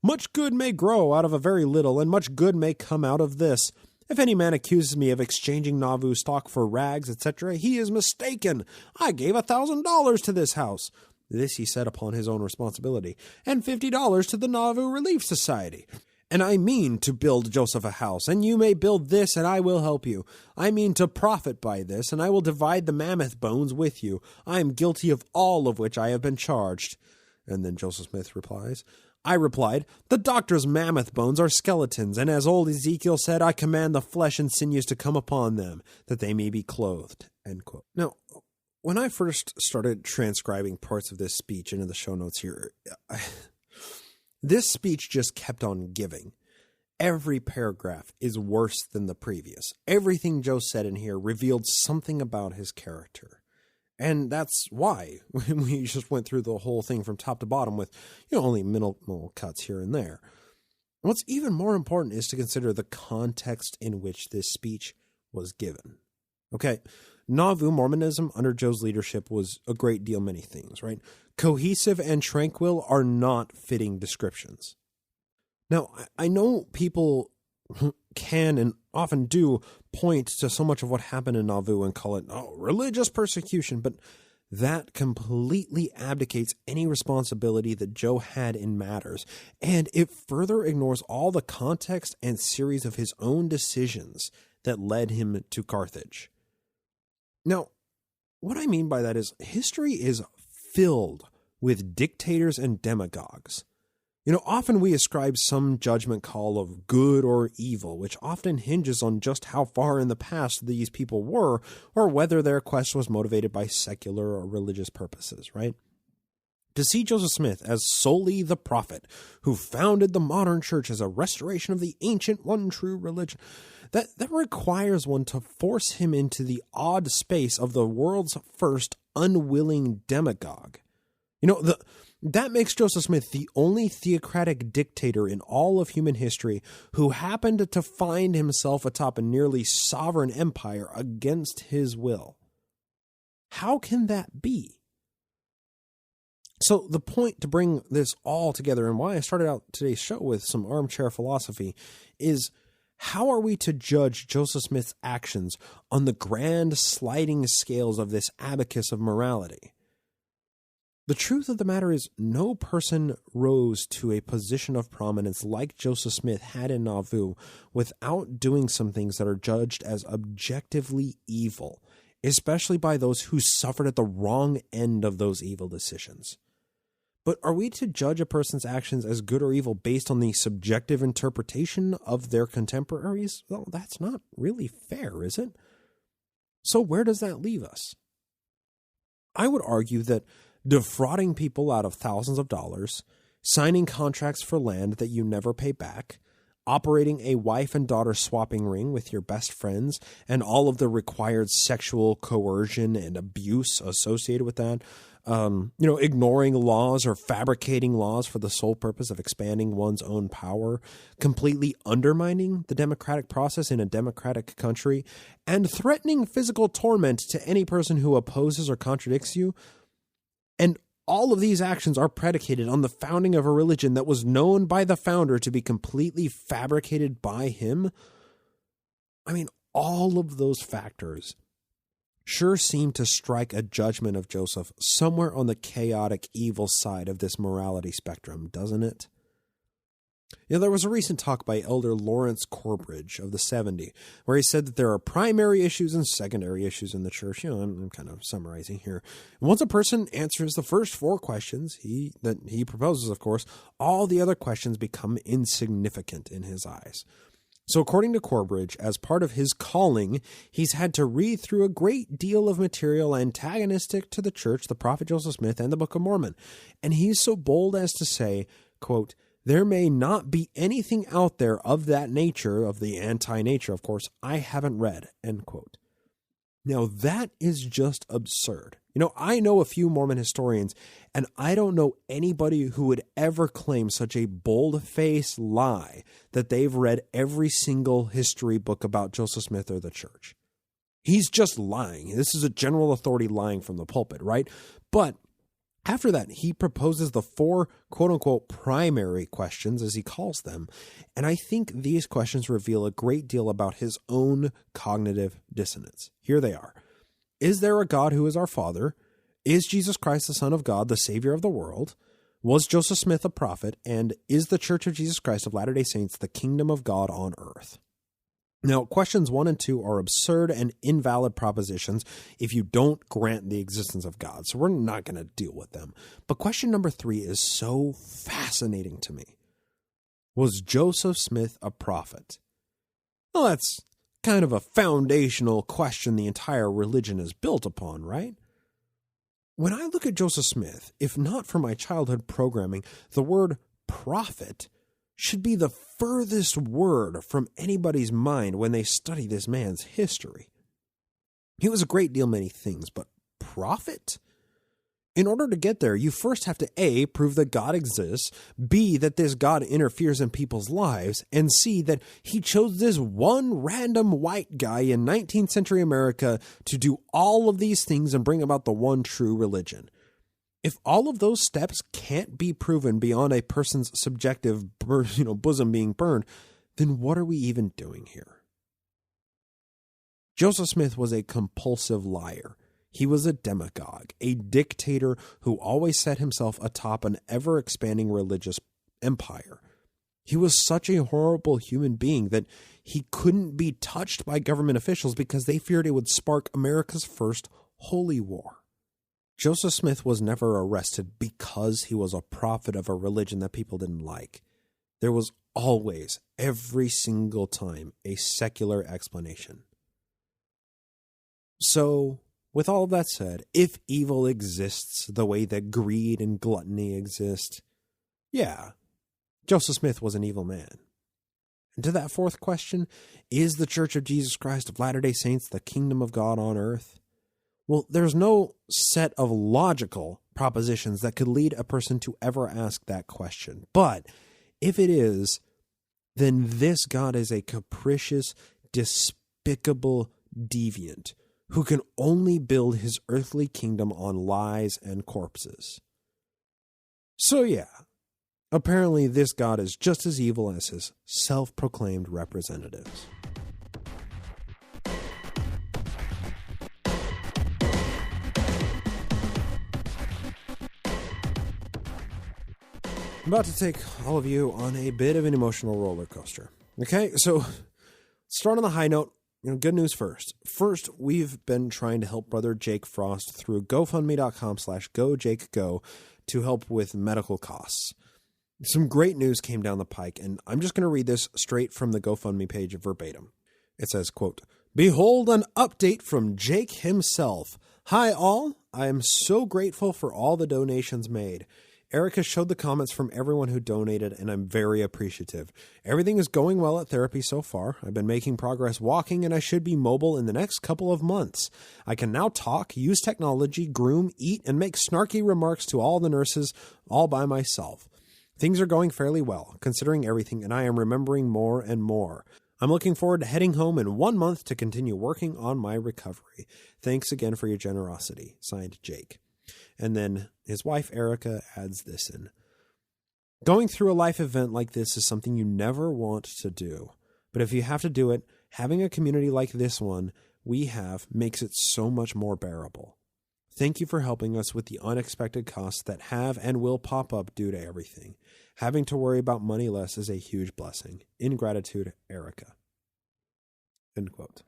much good may grow out of a very little, and much good may come out of this. If any man accuses me of exchanging Nauvoo stock for rags, etc., he is mistaken. I gave $1,000 to this house. This he said upon his own responsibility, and $50 to the Nauvoo Relief Society. And I mean to build Joseph a house, and you may build this, and I will help you. I mean to profit by this, and I will divide the mammoth bones with you. I am guilty of all of which I have been charged. And then Joseph Smith replies, I replied, the doctor's mammoth bones are skeletons, and as old Ezekiel said, I command the flesh and sinews to come upon them, that they may be clothed. End quote. Now, when I first started transcribing parts of this speech into the show notes here, this speech just kept on giving. Every paragraph is worse than the previous. Everything Joe said in here revealed something about his character. And that's why we just went through the whole thing from top to bottom with, only minimal cuts here and there. What's even more important is to consider the context in which this speech was given. Okay, Nauvoo Mormonism under Joe's leadership was a great deal many things, right? Cohesive and tranquil are not fitting descriptions. Now, I know people can and often do point to so much of what happened in Nauvoo and call it, religious persecution, but that completely abdicates any responsibility that Joe had in matters, and it further ignores all the context and series of his own decisions that led him to Carthage. Now, what I mean by that is history is filled with dictators and demagogues. Often we ascribe some judgment call of good or evil, which often hinges on just how far in the past these people were, or whether their quest was motivated by secular or religious purposes, right? To see Joseph Smith as solely the prophet who founded the modern church as a restoration of the ancient one true religion, that requires one to force him into the odd space of the world's first unwilling demagogue. That makes Joseph Smith the only theocratic dictator in all of human history who happened to find himself atop a nearly sovereign empire against his will. How can that be? So the point to bring this all together, and why I started out today's show with some armchair philosophy, is how are we to judge Joseph Smith's actions on the grand sliding scales of this abacus of morality? The truth of the matter is, no person rose to a position of prominence like Joseph Smith had in Nauvoo without doing some things that are judged as objectively evil, especially by those who suffered at the wrong end of those evil decisions. But are we to judge a person's actions as good or evil based on the subjective interpretation of their contemporaries? Well, that's not really fair, is it? So where does that leave us? I would argue that defrauding people out of thousands of dollars, signing contracts for land that you never pay back, operating a wife and daughter swapping ring with your best friends, and all of the required sexual coercion and abuse associated with that, ignoring laws or fabricating laws for the sole purpose of expanding one's own power, completely undermining the democratic process in a democratic country, and threatening physical torment to any person who opposes or contradicts you. And all of these actions are predicated on the founding of a religion that was known by the founder to be completely fabricated by him. I mean, all of those factors sure seem to strike a judgment of Joseph somewhere on the chaotic evil side of this morality spectrum, doesn't it? There was a recent talk by Elder Lawrence Corbridge of the 70, where he said that there are primary issues and secondary issues in the church. I'm kind of summarizing here. Once a person answers the first 4 questions that he proposes, of course, all the other questions become insignificant in his eyes. So according to Corbridge, as part of his calling, he's had to read through a great deal of material antagonistic to the church, the prophet Joseph Smith, and the Book of Mormon. And he's so bold as to say, quote, "There may not be anything out there of that nature, of the anti-nature, of course, I haven't read," end quote. Now, that is just absurd. I know a few Mormon historians, and I don't know anybody who would ever claim such a bold-faced lie that they've read every single history book about Joseph Smith or the church. He's just lying. This is a general authority lying from the pulpit, right? But after that, he proposes the 4 quote-unquote primary questions, as he calls them, and I think these questions reveal a great deal about his own cognitive dissonance. Here they are. Is there a God who is our Father? Is Jesus Christ the Son of God, the Savior of the world? Was Joseph Smith a prophet? And is the Church of Jesus Christ of Latter-day Saints the kingdom of God on earth? Now, questions 1 and 2 are absurd and invalid propositions if you don't grant the existence of God, so we're not going to deal with them. But question number 3 is so fascinating to me. Was Joseph Smith a prophet? Well, that's kind of a foundational question the entire religion is built upon, right? When I look at Joseph Smith, if not for my childhood programming, the word prophet should be the furthest word from anybody's mind when they study this man's history. He was a great deal many things, but prophet? In order to get there, you first have to A, prove that God exists, B, that this God interferes in people's lives, and C, that he chose this one random white guy in 19th century America to do all of these things and bring about the one true religion. If all of those steps can't be proven beyond a person's subjective bosom being burned, then what are we even doing here? Joseph Smith was a compulsive liar. He was a demagogue, a dictator who always set himself atop an ever-expanding religious empire. He was such a horrible human being that he couldn't be touched by government officials because they feared it would spark America's first holy war. Joseph Smith was never arrested because he was a prophet of a religion that people didn't like. There was always, every single time, a secular explanation. So, with all of that said, if evil exists the way that greed and gluttony exist, yeah, Joseph Smith was an evil man. And to that 4th question, is the Church of Jesus Christ of Latter-day Saints the kingdom of God on earth? Well, there's no set of logical propositions that could lead a person to ever ask that question. But if it is, then this God is a capricious, despicable deviant who can only build his earthly kingdom on lies and corpses. So yeah, apparently this God is just as evil as his self-proclaimed representatives. I'm about to take all of you on a bit of an emotional roller coaster. Okay, so start on the high note. Good news first. First, we've been trying to help Brother Jake Frost through GoFundMe.com/GoJakeGo to help with medical costs. Some great news came down the pike, and I'm just going to read this straight from the GoFundMe page verbatim. It says, quote, "Behold an update from Jake himself. Hi all, I am so grateful for all the donations made. Erica showed the comments from everyone who donated, and I'm very appreciative. Everything is going well at therapy so far. I've been making progress walking, and I should be mobile in the next couple of months. I can now talk, use technology, groom, eat, and make snarky remarks to all the nurses all by myself. Things are going fairly well, considering everything, and I am remembering more and more. I'm looking forward to heading home in 1 month to continue working on my recovery. Thanks again for your generosity. Signed, Jake." And then his wife, Erica, adds this in. "Going through a life event like this is something you never want to do. But if you have to do it, having a community like this one we have makes it so much more bearable. Thank you for helping us with the unexpected costs that have and will pop up due to everything. Having to worry about money less is a huge blessing. In gratitude, Erica." End quote.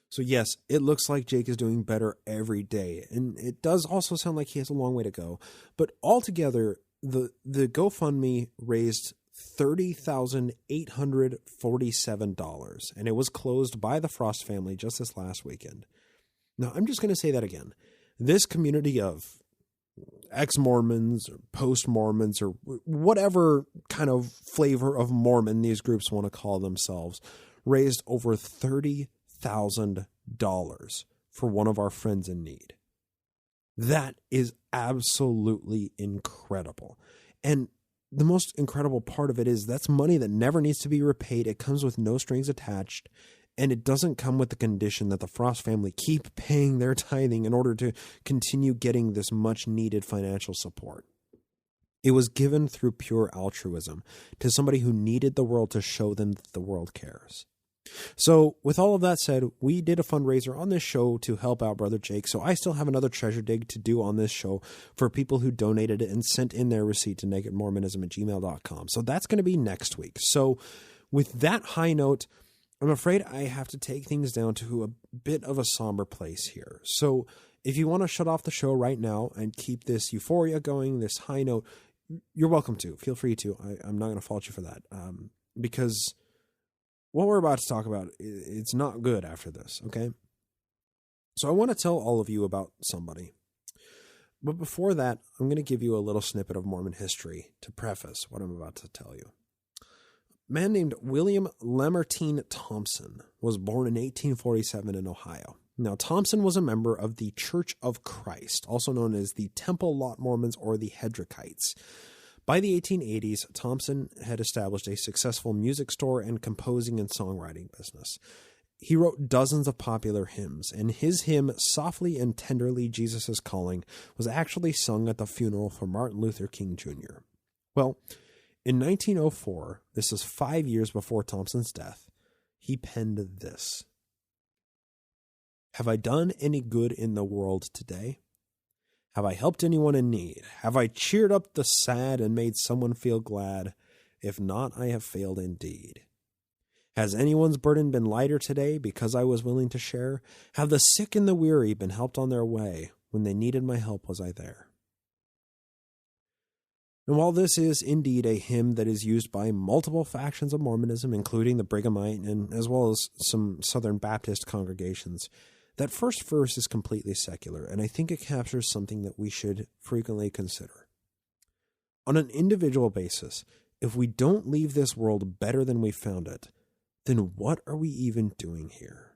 So yes, it looks like Jake is doing better every day, and it does also sound like he has a long way to go. But altogether, the GoFundMe raised $30,847, and it was closed by the Frost family just this last weekend. Now, I'm just going to say that again. This community of ex-Mormons or post-Mormons or whatever kind of flavor of Mormon these groups want to call themselves raised over $30,000 for one of our friends in need. That is absolutely incredible. And the most incredible part of it is that's money that never needs to be repaid. It comes with no strings attached, and it doesn't come with the condition that the Frost family keep paying their tithing in order to continue getting this much needed financial support. It was given through pure altruism to somebody who needed the world to show them that the world cares. So with all of that said, we did a fundraiser on this show to help out Brother Jake. So I still have another treasure dig to do on this show for people who donated it and sent in their receipt to nakedmormonism@gmail.com. So that's going to be next week. So with that high note, I'm afraid I have to take things down to a bit of a somber place here. So if you want to shut off the show right now and keep this euphoria going, this high note, you're welcome to. Feel free to. I'm not going to fault you for that. Because what we're about to talk about, it's not good after this, okay? So I want to tell all of you about somebody. But before that, I'm going to give you a little snippet of Mormon history to preface what I'm about to tell you. A man named William Lamartine Thompson was born in 1847 in Ohio. Now, Thompson was a member of the Church of Christ, also known as the Temple Lot Mormons or the Hedrakites. By the 1880s, Thompson had established a successful music store and composing and songwriting business. He wrote dozens of popular hymns, and his hymn, Softly and Tenderly Jesus is Calling, was actually sung at the funeral for Martin Luther King Jr. Well, in 1904, this is 5 years before Thompson's death, he penned this. "Have I done any good in the world today? Have I helped anyone in need? Have I cheered up the sad and made someone feel glad? If not, I have failed indeed. Has anyone's burden been lighter today because I was willing to share? Have the sick and the weary been helped on their way? When they needed my help, was I there?" And while this is indeed a hymn that is used by multiple factions of Mormonism, including the Brighamite and as well as some Southern Baptist congregations, that first verse is completely secular, and I think it captures something that we should frequently consider. On an individual basis, if we don't leave this world better than we found it, then what are we even doing here?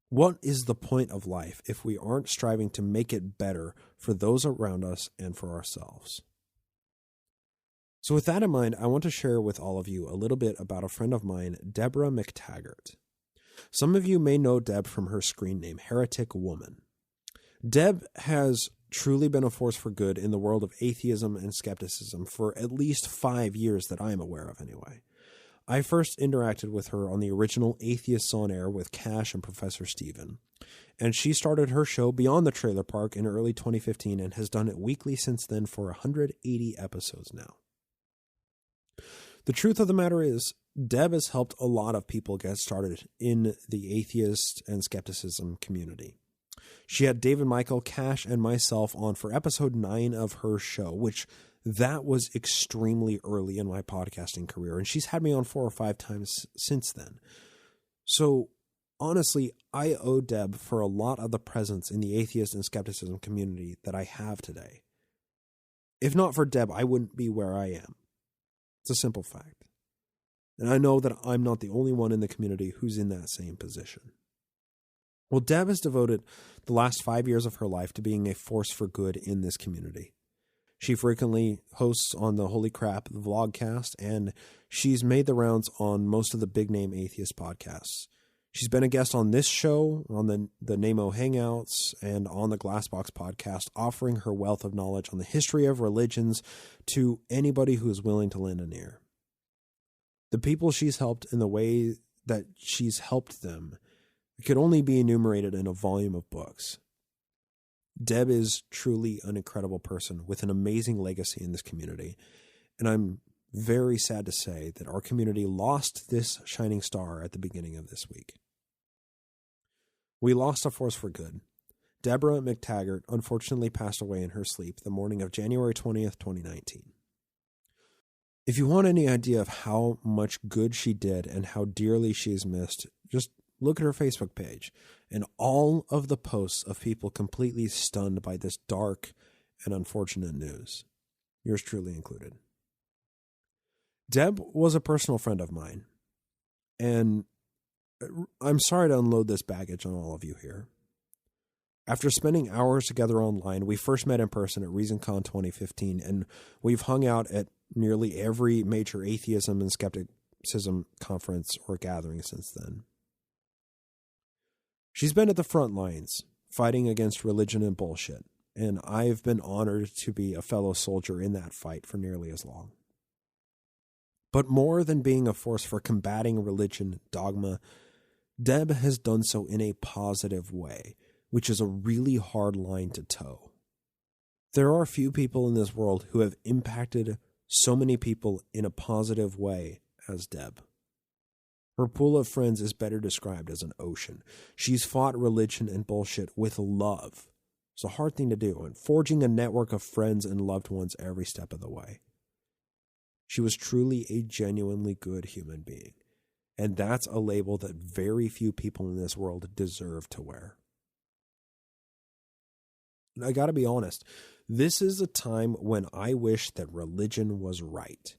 What is the point of life if we aren't striving to make it better for those around us and for ourselves? So with that in mind, I want to share with all of you a little bit about a friend of mine, Deborah Taggart. Some of you may know Deb from her screen name, Heretic Woman. Deb has truly been a force for good in the world of atheism and skepticism for at least 5 years that I am aware of anyway. I first interacted with her on the original Atheists on Air with Cash and Professor Steven, and she started her show Beyond the Trailer Park in early 2015 and has done it weekly since then for 180 episodes now. The truth of the matter is, Deb has helped a lot of people get started in the atheist and skepticism community. She had David Michael, Cash, and myself on for episode 9 of her show, which that was extremely early in my podcasting career, and she's had me on 4 or 5 times since then. So honestly, I owe Deb for a lot of the presence in the atheist and skepticism community that I have today. If not for Deb, I wouldn't be where I am. It's a simple fact. And I know that I'm not the only one in the community who's in that same position. Well, Deb has devoted the last 5 years of her life to being a force for good in this community. She frequently hosts on the Holy Crap vlogcast, and she's made the rounds on most of the big-name atheist podcasts. She's been a guest on this show, on the Nemo Hangouts, and on the Glassbox podcast, offering her wealth of knowledge on the history of religions to anybody who is willing to lend an ear. The people she's helped in the way that she's helped them could only be enumerated in a volume of books. Deb is truly an incredible person with an amazing legacy in this community, and I'm very sad to say that our community lost this shining star at the beginning of this week. We lost a force for good. Deborah Taggart unfortunately passed away in her sleep the morning of January 20th, 2019. If you want any idea of how much good she did and how dearly she is missed, just look at her Facebook page and all of the posts of people completely stunned by this dark and unfortunate news. Yours truly included. Deb was a personal friend of mine, and I'm sorry to unload this baggage on all of you here. After spending hours together online, we first met in person at ReasonCon 2015, and we've hung out at nearly every major atheism and skepticism conference or gathering since then. She's been at the front lines, fighting against religion and bullshit, and I've been honored to be a fellow soldier in that fight for nearly as long. But more than being a force for combating religion dogma, Deb has done so in a positive way, which is a really hard line to toe. There are few people in this world who have impacted so many people in a positive way as Deb. Her pool of friends is better described as an ocean. She's fought religion and bullshit with love. It's a hard thing to do, and forging a network of friends and loved ones every step of the way. She was truly a genuinely good human being, and that's a label that very few people in this world deserve to wear. And I gotta be honest, this is a time when I wish that religion was right.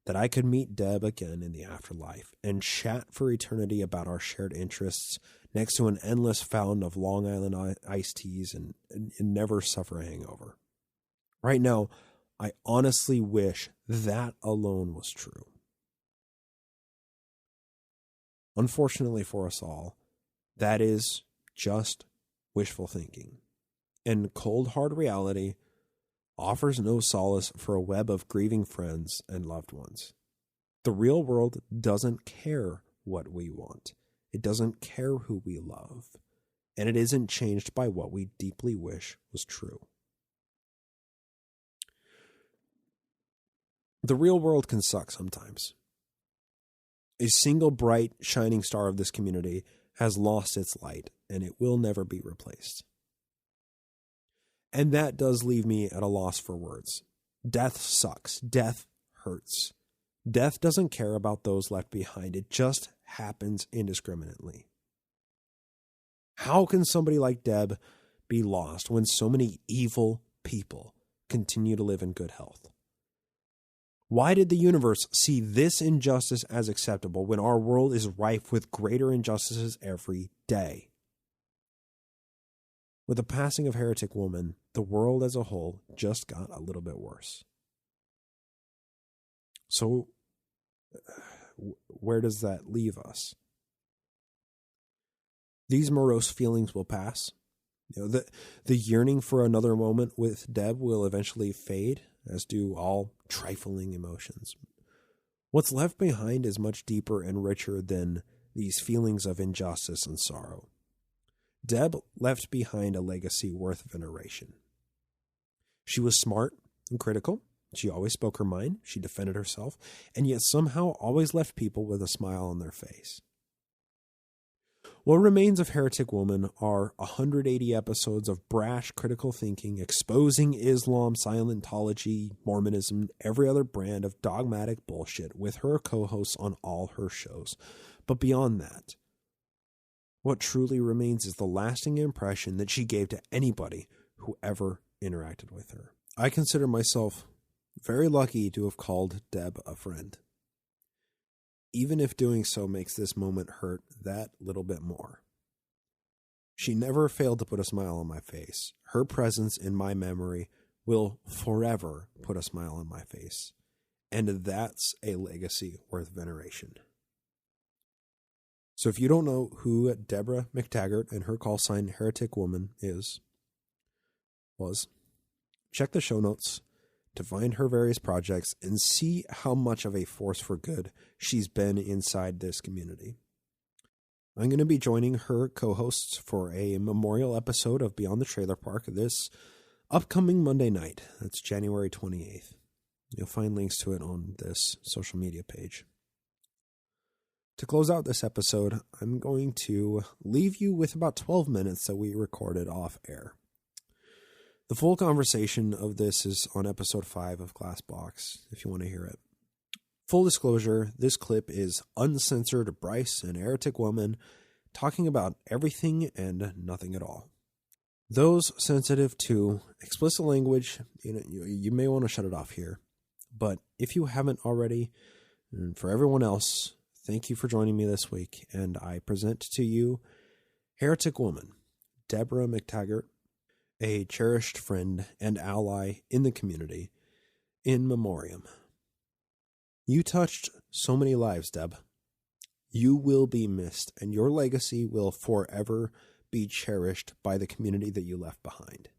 That I could meet Deb again in the afterlife and chat for eternity about our shared interests next to an endless fountain of Long Island iced teas and never suffer a hangover. Right now, I honestly wish that alone was true. Unfortunately for us all, that is just wishful thinking. And cold, hard reality offers no solace for a web of grieving friends and loved ones. The real world doesn't care what we want. It doesn't care who we love. And it isn't changed by what we deeply wish was true. The real world can suck sometimes. A single bright, shining star of this community has lost its light, and it will never be replaced. And that does leave me at a loss for words. Death sucks. Death hurts. Death doesn't care about those left behind. It just happens indiscriminately. How can somebody like Deb be lost when so many evil people continue to live in good health? Why did the universe see this injustice as acceptable when our world is rife with greater injustices every day? With the passing of Heretic Woman, the world as a whole just got a little bit worse. So, where does that leave us? These morose feelings will pass. The yearning for another moment with Deb will eventually fade, as do all trifling emotions. What's left behind is much deeper and richer than these feelings of injustice and sorrow. Deb left behind a legacy worth veneration. She was smart and critical. She always spoke her mind. She defended herself, and yet somehow always left people with a smile on their face. What remains of Heretic Woman are 180 episodes of brash critical thinking, exposing Islam, Scientology, Mormonism, every other brand of dogmatic bullshit with her co-hosts on all her shows. But beyond that, what truly remains is the lasting impression that she gave to anybody who ever interacted with her. I consider myself very lucky to have called Deb a friend, even if doing so makes this moment hurt that little bit more. She never failed to put a smile on my face. Her presence in my memory will forever put a smile on my face, and that's a legacy worth veneration. So if you don't know who Deborah McTaggart and her call sign Heretic Woman was, check the show notes to find her various projects and see how much of a force for good she's been inside this community. I'm going to be joining her co-hosts for a memorial episode of Beyond the Trailer Park this upcoming Monday night. That's January 28th. You'll find links to it on this social media page. To close out this episode, I'm going to leave you with about 12 minutes that we recorded off air. The full conversation of this is on episode 5 of Glass Box, if you want to hear it. Full disclosure, this clip is uncensored Bryce and Heretic Woman talking about everything and nothing at all. Those sensitive to explicit language, you may want to shut it off here. But if you haven't already, and for everyone else, thank you for joining me this week, and I present to you Heretic Woman, Deborah McTaggart, a cherished friend and ally in the community, in memoriam. You touched so many lives, Deb. You will be missed, and your legacy will forever be cherished by the community that you left behind.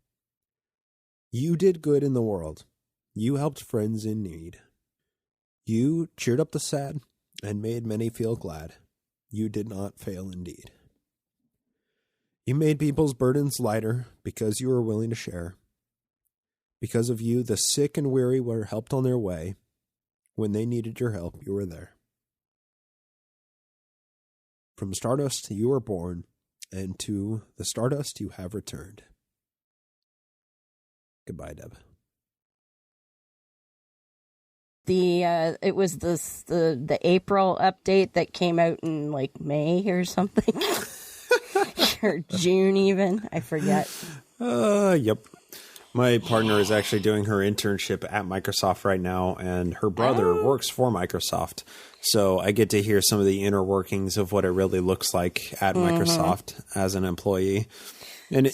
You did good in the world. You helped friends in need. You cheered up the sad and made many feel glad. You did not fail indeed. You made people's burdens lighter because you were willing to share. Because of you, the sick and weary were helped on their way. When they needed your help, you were there. From stardust you were born, and to the stardust you have returned. Goodbye, Deb. It was the April update that came out in like May or something. Or June even. I forget. Yep. My partner is actually doing her internship at Microsoft right now, and her brother works for Microsoft. So I get to hear some of the inner workings of what it really looks like at Microsoft as an employee. And,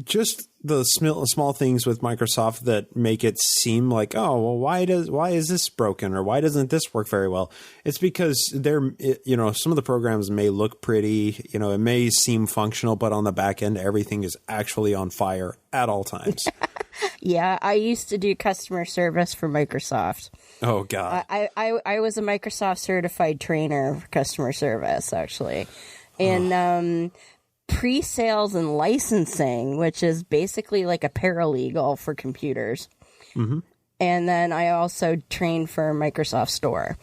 just the small things with Microsoft that make it seem like, oh, well, why is this broken, or why doesn't this work very well? It's because some of the programs may look pretty, it may seem functional, but on the back end, everything is actually on fire at all times. Yeah, I used to do customer service for Microsoft. Oh, God. I was a Microsoft certified trainer for customer service, actually. And pre-sales and licensing, which is basically like a paralegal for computers. Mm-hmm. And then I also trained for Microsoft Store.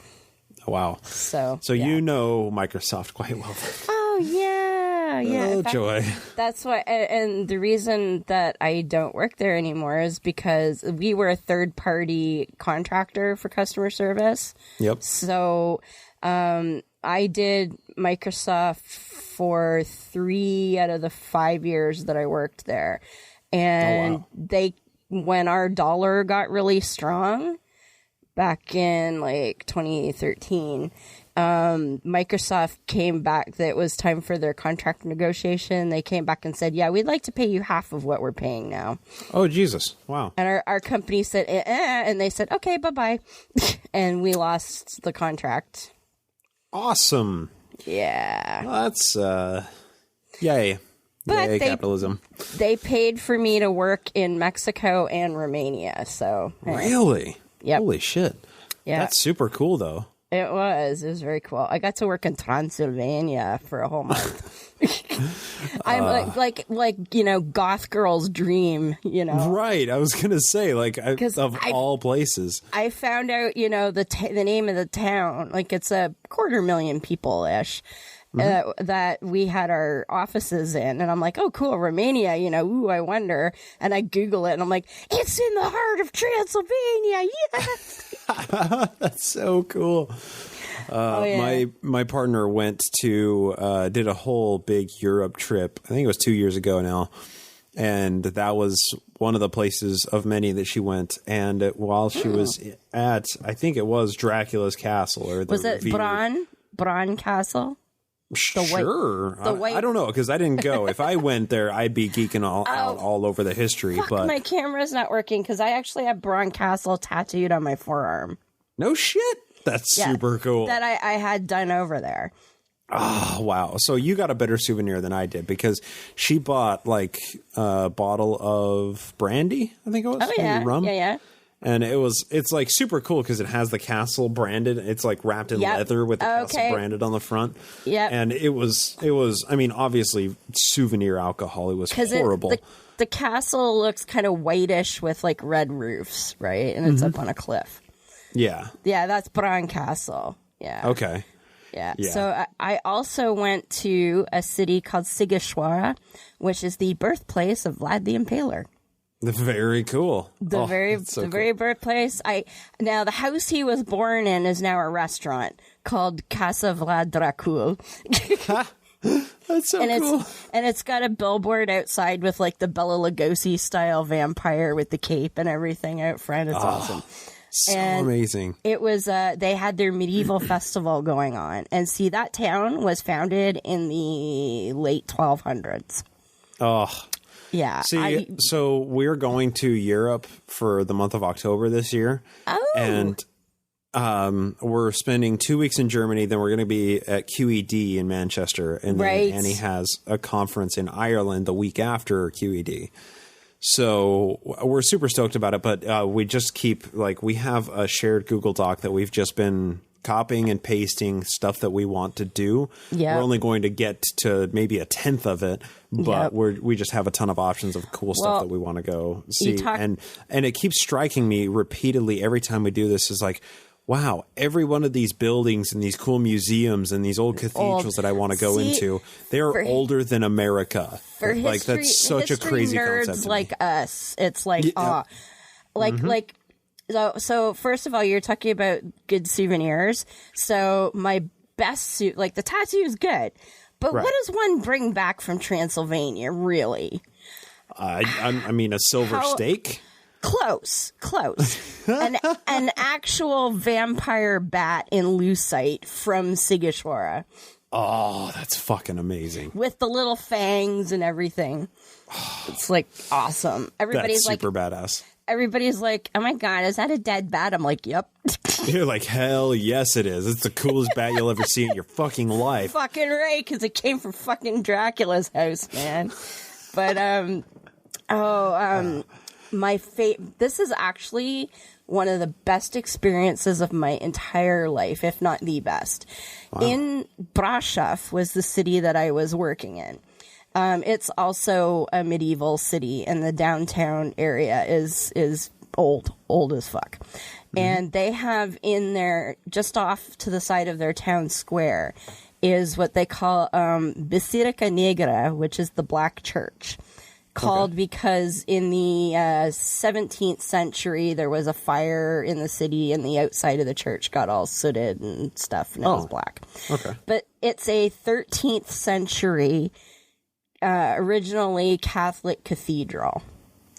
Wow. So yeah. You know Microsoft quite well. Oh, yeah. Oh, joy. That's why. And the reason that I don't work there anymore is because we were a third-party contractor for customer service. Yep. So I did Microsoft for 3 out of the 5 years that I worked there. And when our dollar got really strong back in like 2013, Microsoft came back that it was time for their contract negotiation. They came back and said, yeah, we'd like to pay you half of what we're paying now. Oh, Jesus. Wow. And our company said, and they said, okay, bye-bye. And we lost the contract. Awesome. Yeah. Well, that's, yay. But yay, capitalism. They paid for me to work in Mexico and Romania, so. Really? Yep. Holy shit. Yeah. That's super cool, though. It was very cool. I got to work in Transylvania for a whole month. I'm like goth girl's dream, Right. I was going to say, all places. I found out, the name of the town, like it's a 250,000 people-ish. That we had our offices in, and I'm like, oh, cool, Romania, I wonder. And I Google it, and I'm like, it's in the heart of Transylvania, yes! That's so cool. My partner went to, did a whole big Europe trip. I think it was 2 years ago now. And that was one of the places of many that she went. And while she was at, I think it was Dracula's Castle. Was it Bran Castle? Sure. I don't know, because I didn't go. If I went there, I'd be geeking all over the history. But my camera's not working, because I actually have Bran Castle tattooed on my forearm. No shit. That's super cool. That I had done over there. Oh, wow. So you got a better souvenir than I did, because she bought a bottle of brandy, I think it was. Oh, yeah. Maybe rum. Yeah. And it's super cool because it has the castle branded. It's wrapped in leather with the castle branded on the front. Yeah. And it was, I mean, obviously souvenir alcohol. It was horrible. The castle looks kind of whitish with red roofs, right? And it's up on a cliff. Yeah. Yeah, that's Bran Castle. Yeah. Okay. Yeah. So I also went to a city called Sigishwara, which is the birthplace of Vlad the Impaler. Very cool. The very birthplace. Now the house he was born in is now a restaurant called Casa Vlad Dracul. That's so cool. And it's got a billboard outside with the Bela Lugosi style vampire with the cape and everything out front. It's awesome. So amazing. It was they had their medieval festival going on, and see, that town was founded in the late 1200s. Oh. Yeah. See, so we're going to Europe for the month of October this year. Oh. And we're spending 2 weeks in Germany. Then we're going to be at QED in Manchester. And then Annie has a conference in Ireland the week after QED. So we're super stoked about it. But we just keep, we have a shared Google Doc that we've just been copying and pasting stuff that we want to do. Yep. We're only going to get to maybe a tenth of it, but we just have a ton of options of cool stuff that we want to go see. And it keeps striking me repeatedly every time we do this is wow, every one of these buildings and these cool museums and these old cathedrals that I want to go into, they're older than America. For history, that's such a crazy nerds concept. Like us, it's So first of all, you're talking about good souvenirs. So my best suit, the tattoo is good, but what does one bring back from Transylvania, really? I mean, a silver steak? Close. An actual vampire bat in lucite from Sigishwara. Oh, that's fucking amazing. With the little fangs and everything. It's awesome. Everybody's that's super badass. Everybody's like, oh my God, is that a dead bat? I'm like, yep. You're like, hell yes it is. It's the coolest bat you'll ever see in your fucking life. Fucking right, because it came from fucking Dracula's house, man. But, this is actually one of the best experiences of my entire life, if not the best. Wow. In Brasov was the city that I was working in. It's also a medieval city, and the downtown area is old as fuck. Mm-hmm. And they have in there, just off to the side of their town square, is what they call Basilica Negra, which is the Black Church. Called because in the 17th century, there was a fire in the city, and the outside of the church got all sooted and stuff, and it was black. Okay. But it's a 13th century originally Catholic cathedral.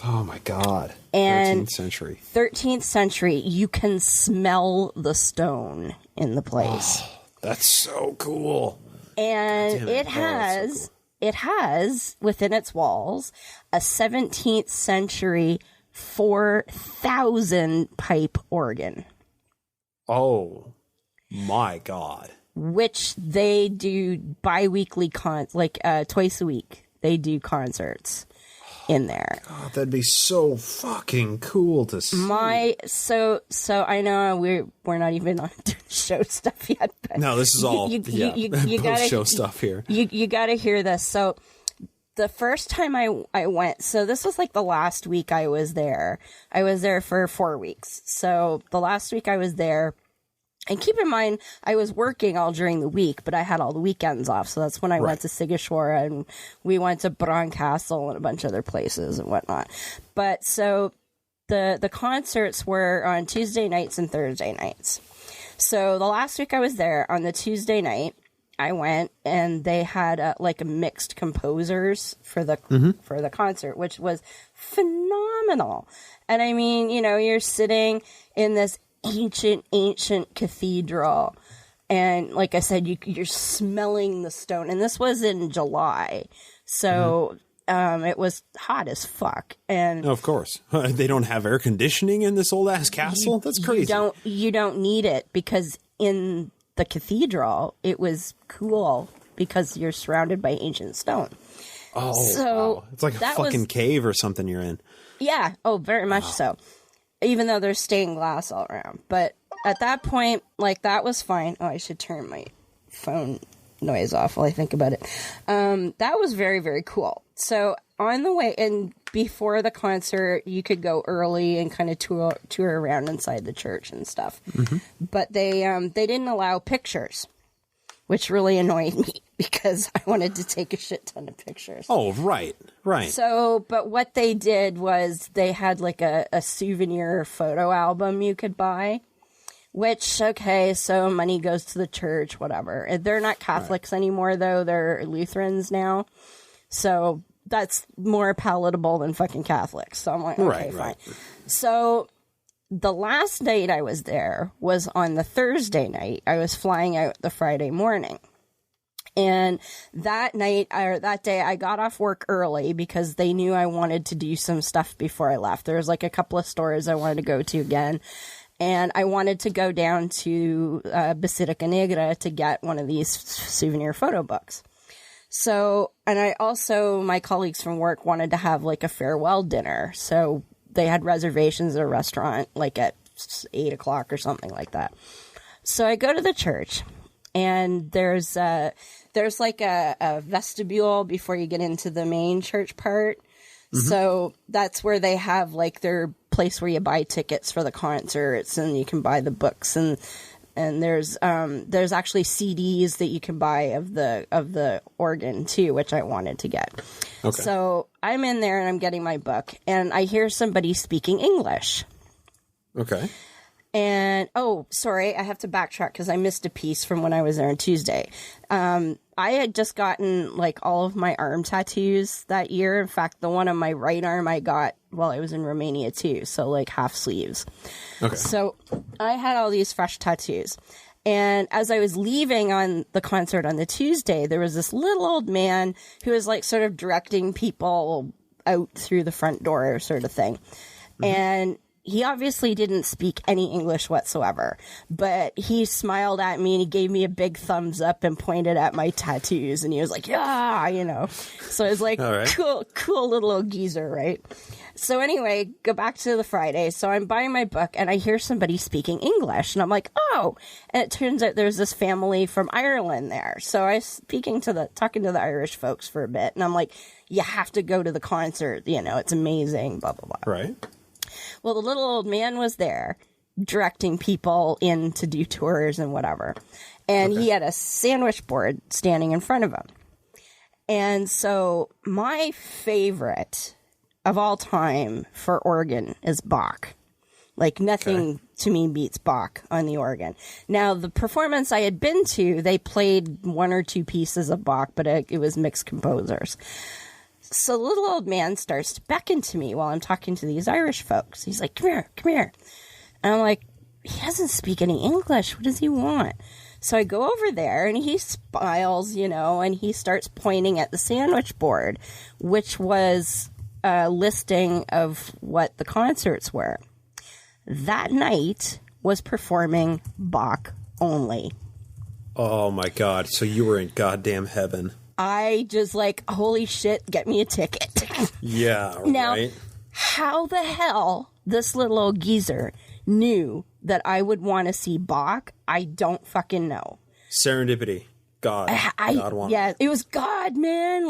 Oh my God. And 13th century, you can smell the stone in the place. That's so cool. And Damn it Oh, has that's so cool. it has within its walls a 17th century 4,000 pipe organ, Oh my God. which they do bi-weekly twice a week. They do concerts in there. God, that'd be so fucking cool to see. So I know we're not even on show stuff yet, but No, this is all you gotta show stuff here. You gotta hear this. So the first time I went, so this was like the last week I was there. I was there for 4 weeks. So the last week I was there, and keep in mind, I was working all during the week, but I had all the weekends off. So that's when I went to Sigashora, and we went to Bron Castle and a bunch of other places and whatnot. But so the concerts were on Tuesday nights and Thursday nights. So the last week I was there, on the Tuesday night, I went, and they had a mixed composers for the concert, which was phenomenal. And I mean, you're sitting in this ancient cathedral, and like I said, you're smelling the stone, and this was in July, so it was hot as fuck. And Of course. They don't have air conditioning in this old ass castle? That's crazy. you don't need it, because in the cathedral it was cool because you're surrounded by ancient stone. Oh, So wow. It's like a that fucking was- cave or something you're in. Yeah. Oh, very much so. Even though there's stained glass all around. But at that point, that was fine. Oh, I should turn my phone noise off while I think about it. That was very, very cool. So on the way, and before the concert, you could go early and kind of tour around inside the church and stuff. But they didn't allow pictures, which really annoyed me because I wanted to take a shit ton of pictures. Oh, right. So, but what they did was they had a souvenir photo album you could buy, which, okay, so money goes to the church, whatever. They're not Catholics anymore, though. They're Lutherans now. So that's more palatable than fucking Catholics. So I'm like, okay, fine. So the last night I was there was on the Thursday night. I was flying out the Friday morning. And that night, or that day, I got off work early because they knew I wanted to do some stuff before I left. There was a couple of stores I wanted to go to again. And I wanted to go down to Basilica Negra to get one of these souvenir photo books. So, and my colleagues from work wanted to have a farewell dinner. So they had reservations at a restaurant at 8 o'clock or something like that. So I go to the church, and there's a vestibule before you get into the main church part. So that's where they have their place where you buy tickets for the concerts, and you can buy the books, and there's actually CDs that you can buy of the organ too, which I wanted to get. Okay. So I'm in there and I'm getting my book, and I hear somebody speaking English. Okay. And, oh, sorry, I have to backtrack because I missed a piece from when I was there on Tuesday. I had just gotten, all of my arm tattoos that year. In fact, the one on my right arm I got while I was in Romania, too. So, half sleeves. Okay. So, I had all these fresh tattoos. And as I was leaving on the concert on the Tuesday, there was this little old man who was, sort of directing people out through the front door sort of thing. And he obviously didn't speak any English whatsoever, but he smiled at me and he gave me a big thumbs up and pointed at my tattoos, and he was like, yeah, So I was like, all right. cool little old geezer, right? So anyway, go back to the Friday. So I'm buying my book and I hear somebody speaking English, and I'm like, oh, and it turns out there's this family from Ireland there. So I was talking to the Irish folks for a bit, and I'm like, you have to go to the concert. It's amazing, blah, blah, blah. Right. Well, the little old man was there directing people in to do tours and whatever. And he had a sandwich board standing in front of him. And so my favorite of all time for organ is Bach. Nothing to me beats Bach on the organ. Now, the performance I had been to, they played one or two pieces of Bach, but it was mixed composers. So the little old man starts to beckon to me while I'm talking to these Irish folks. He's like, come here. And I'm like, he doesn't speak any English. What does he want? So I go over there, and he smiles, and he starts pointing at the sandwich board, which was a listing of what the concerts were. That night was performing Bach only. Oh, my God. So you were in goddamn heaven. I just holy shit, get me a ticket. Yeah, now, right? How the hell this little old geezer knew that I would want to see Bach, I don't fucking know. Serendipity. God. God wanted. Yeah, it was God, man.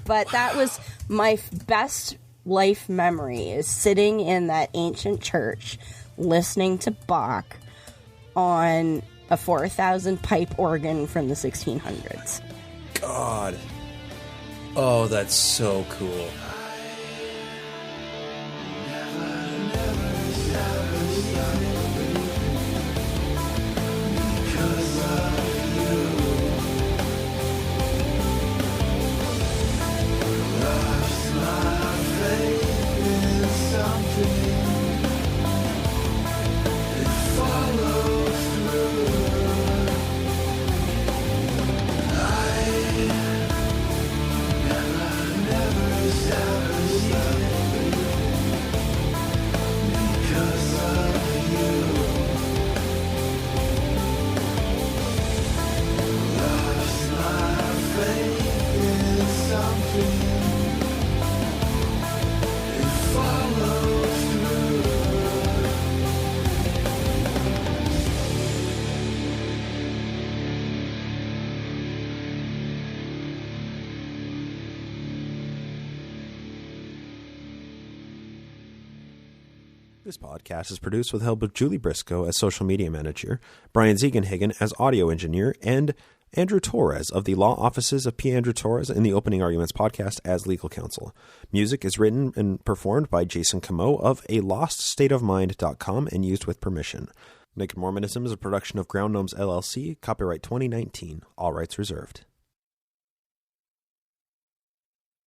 But that was my best life memory, is sitting in that ancient church listening to Bach on a 4,000 pipe organ from the 1600s. God. Oh, that's so cool. This podcast is produced with the help of Julie Briscoe as social media manager, Brian Ziegenhagen as audio engineer, and Andrew Torres of the law offices of P. Andrew Torres in the Opening Arguments podcast as legal counsel. Music is written and performed by Jason Camo of aloststateofmind.com and used with permission. Naked Mormonism is a production of Ground Gnomes LLC, copyright 2019, all rights reserved.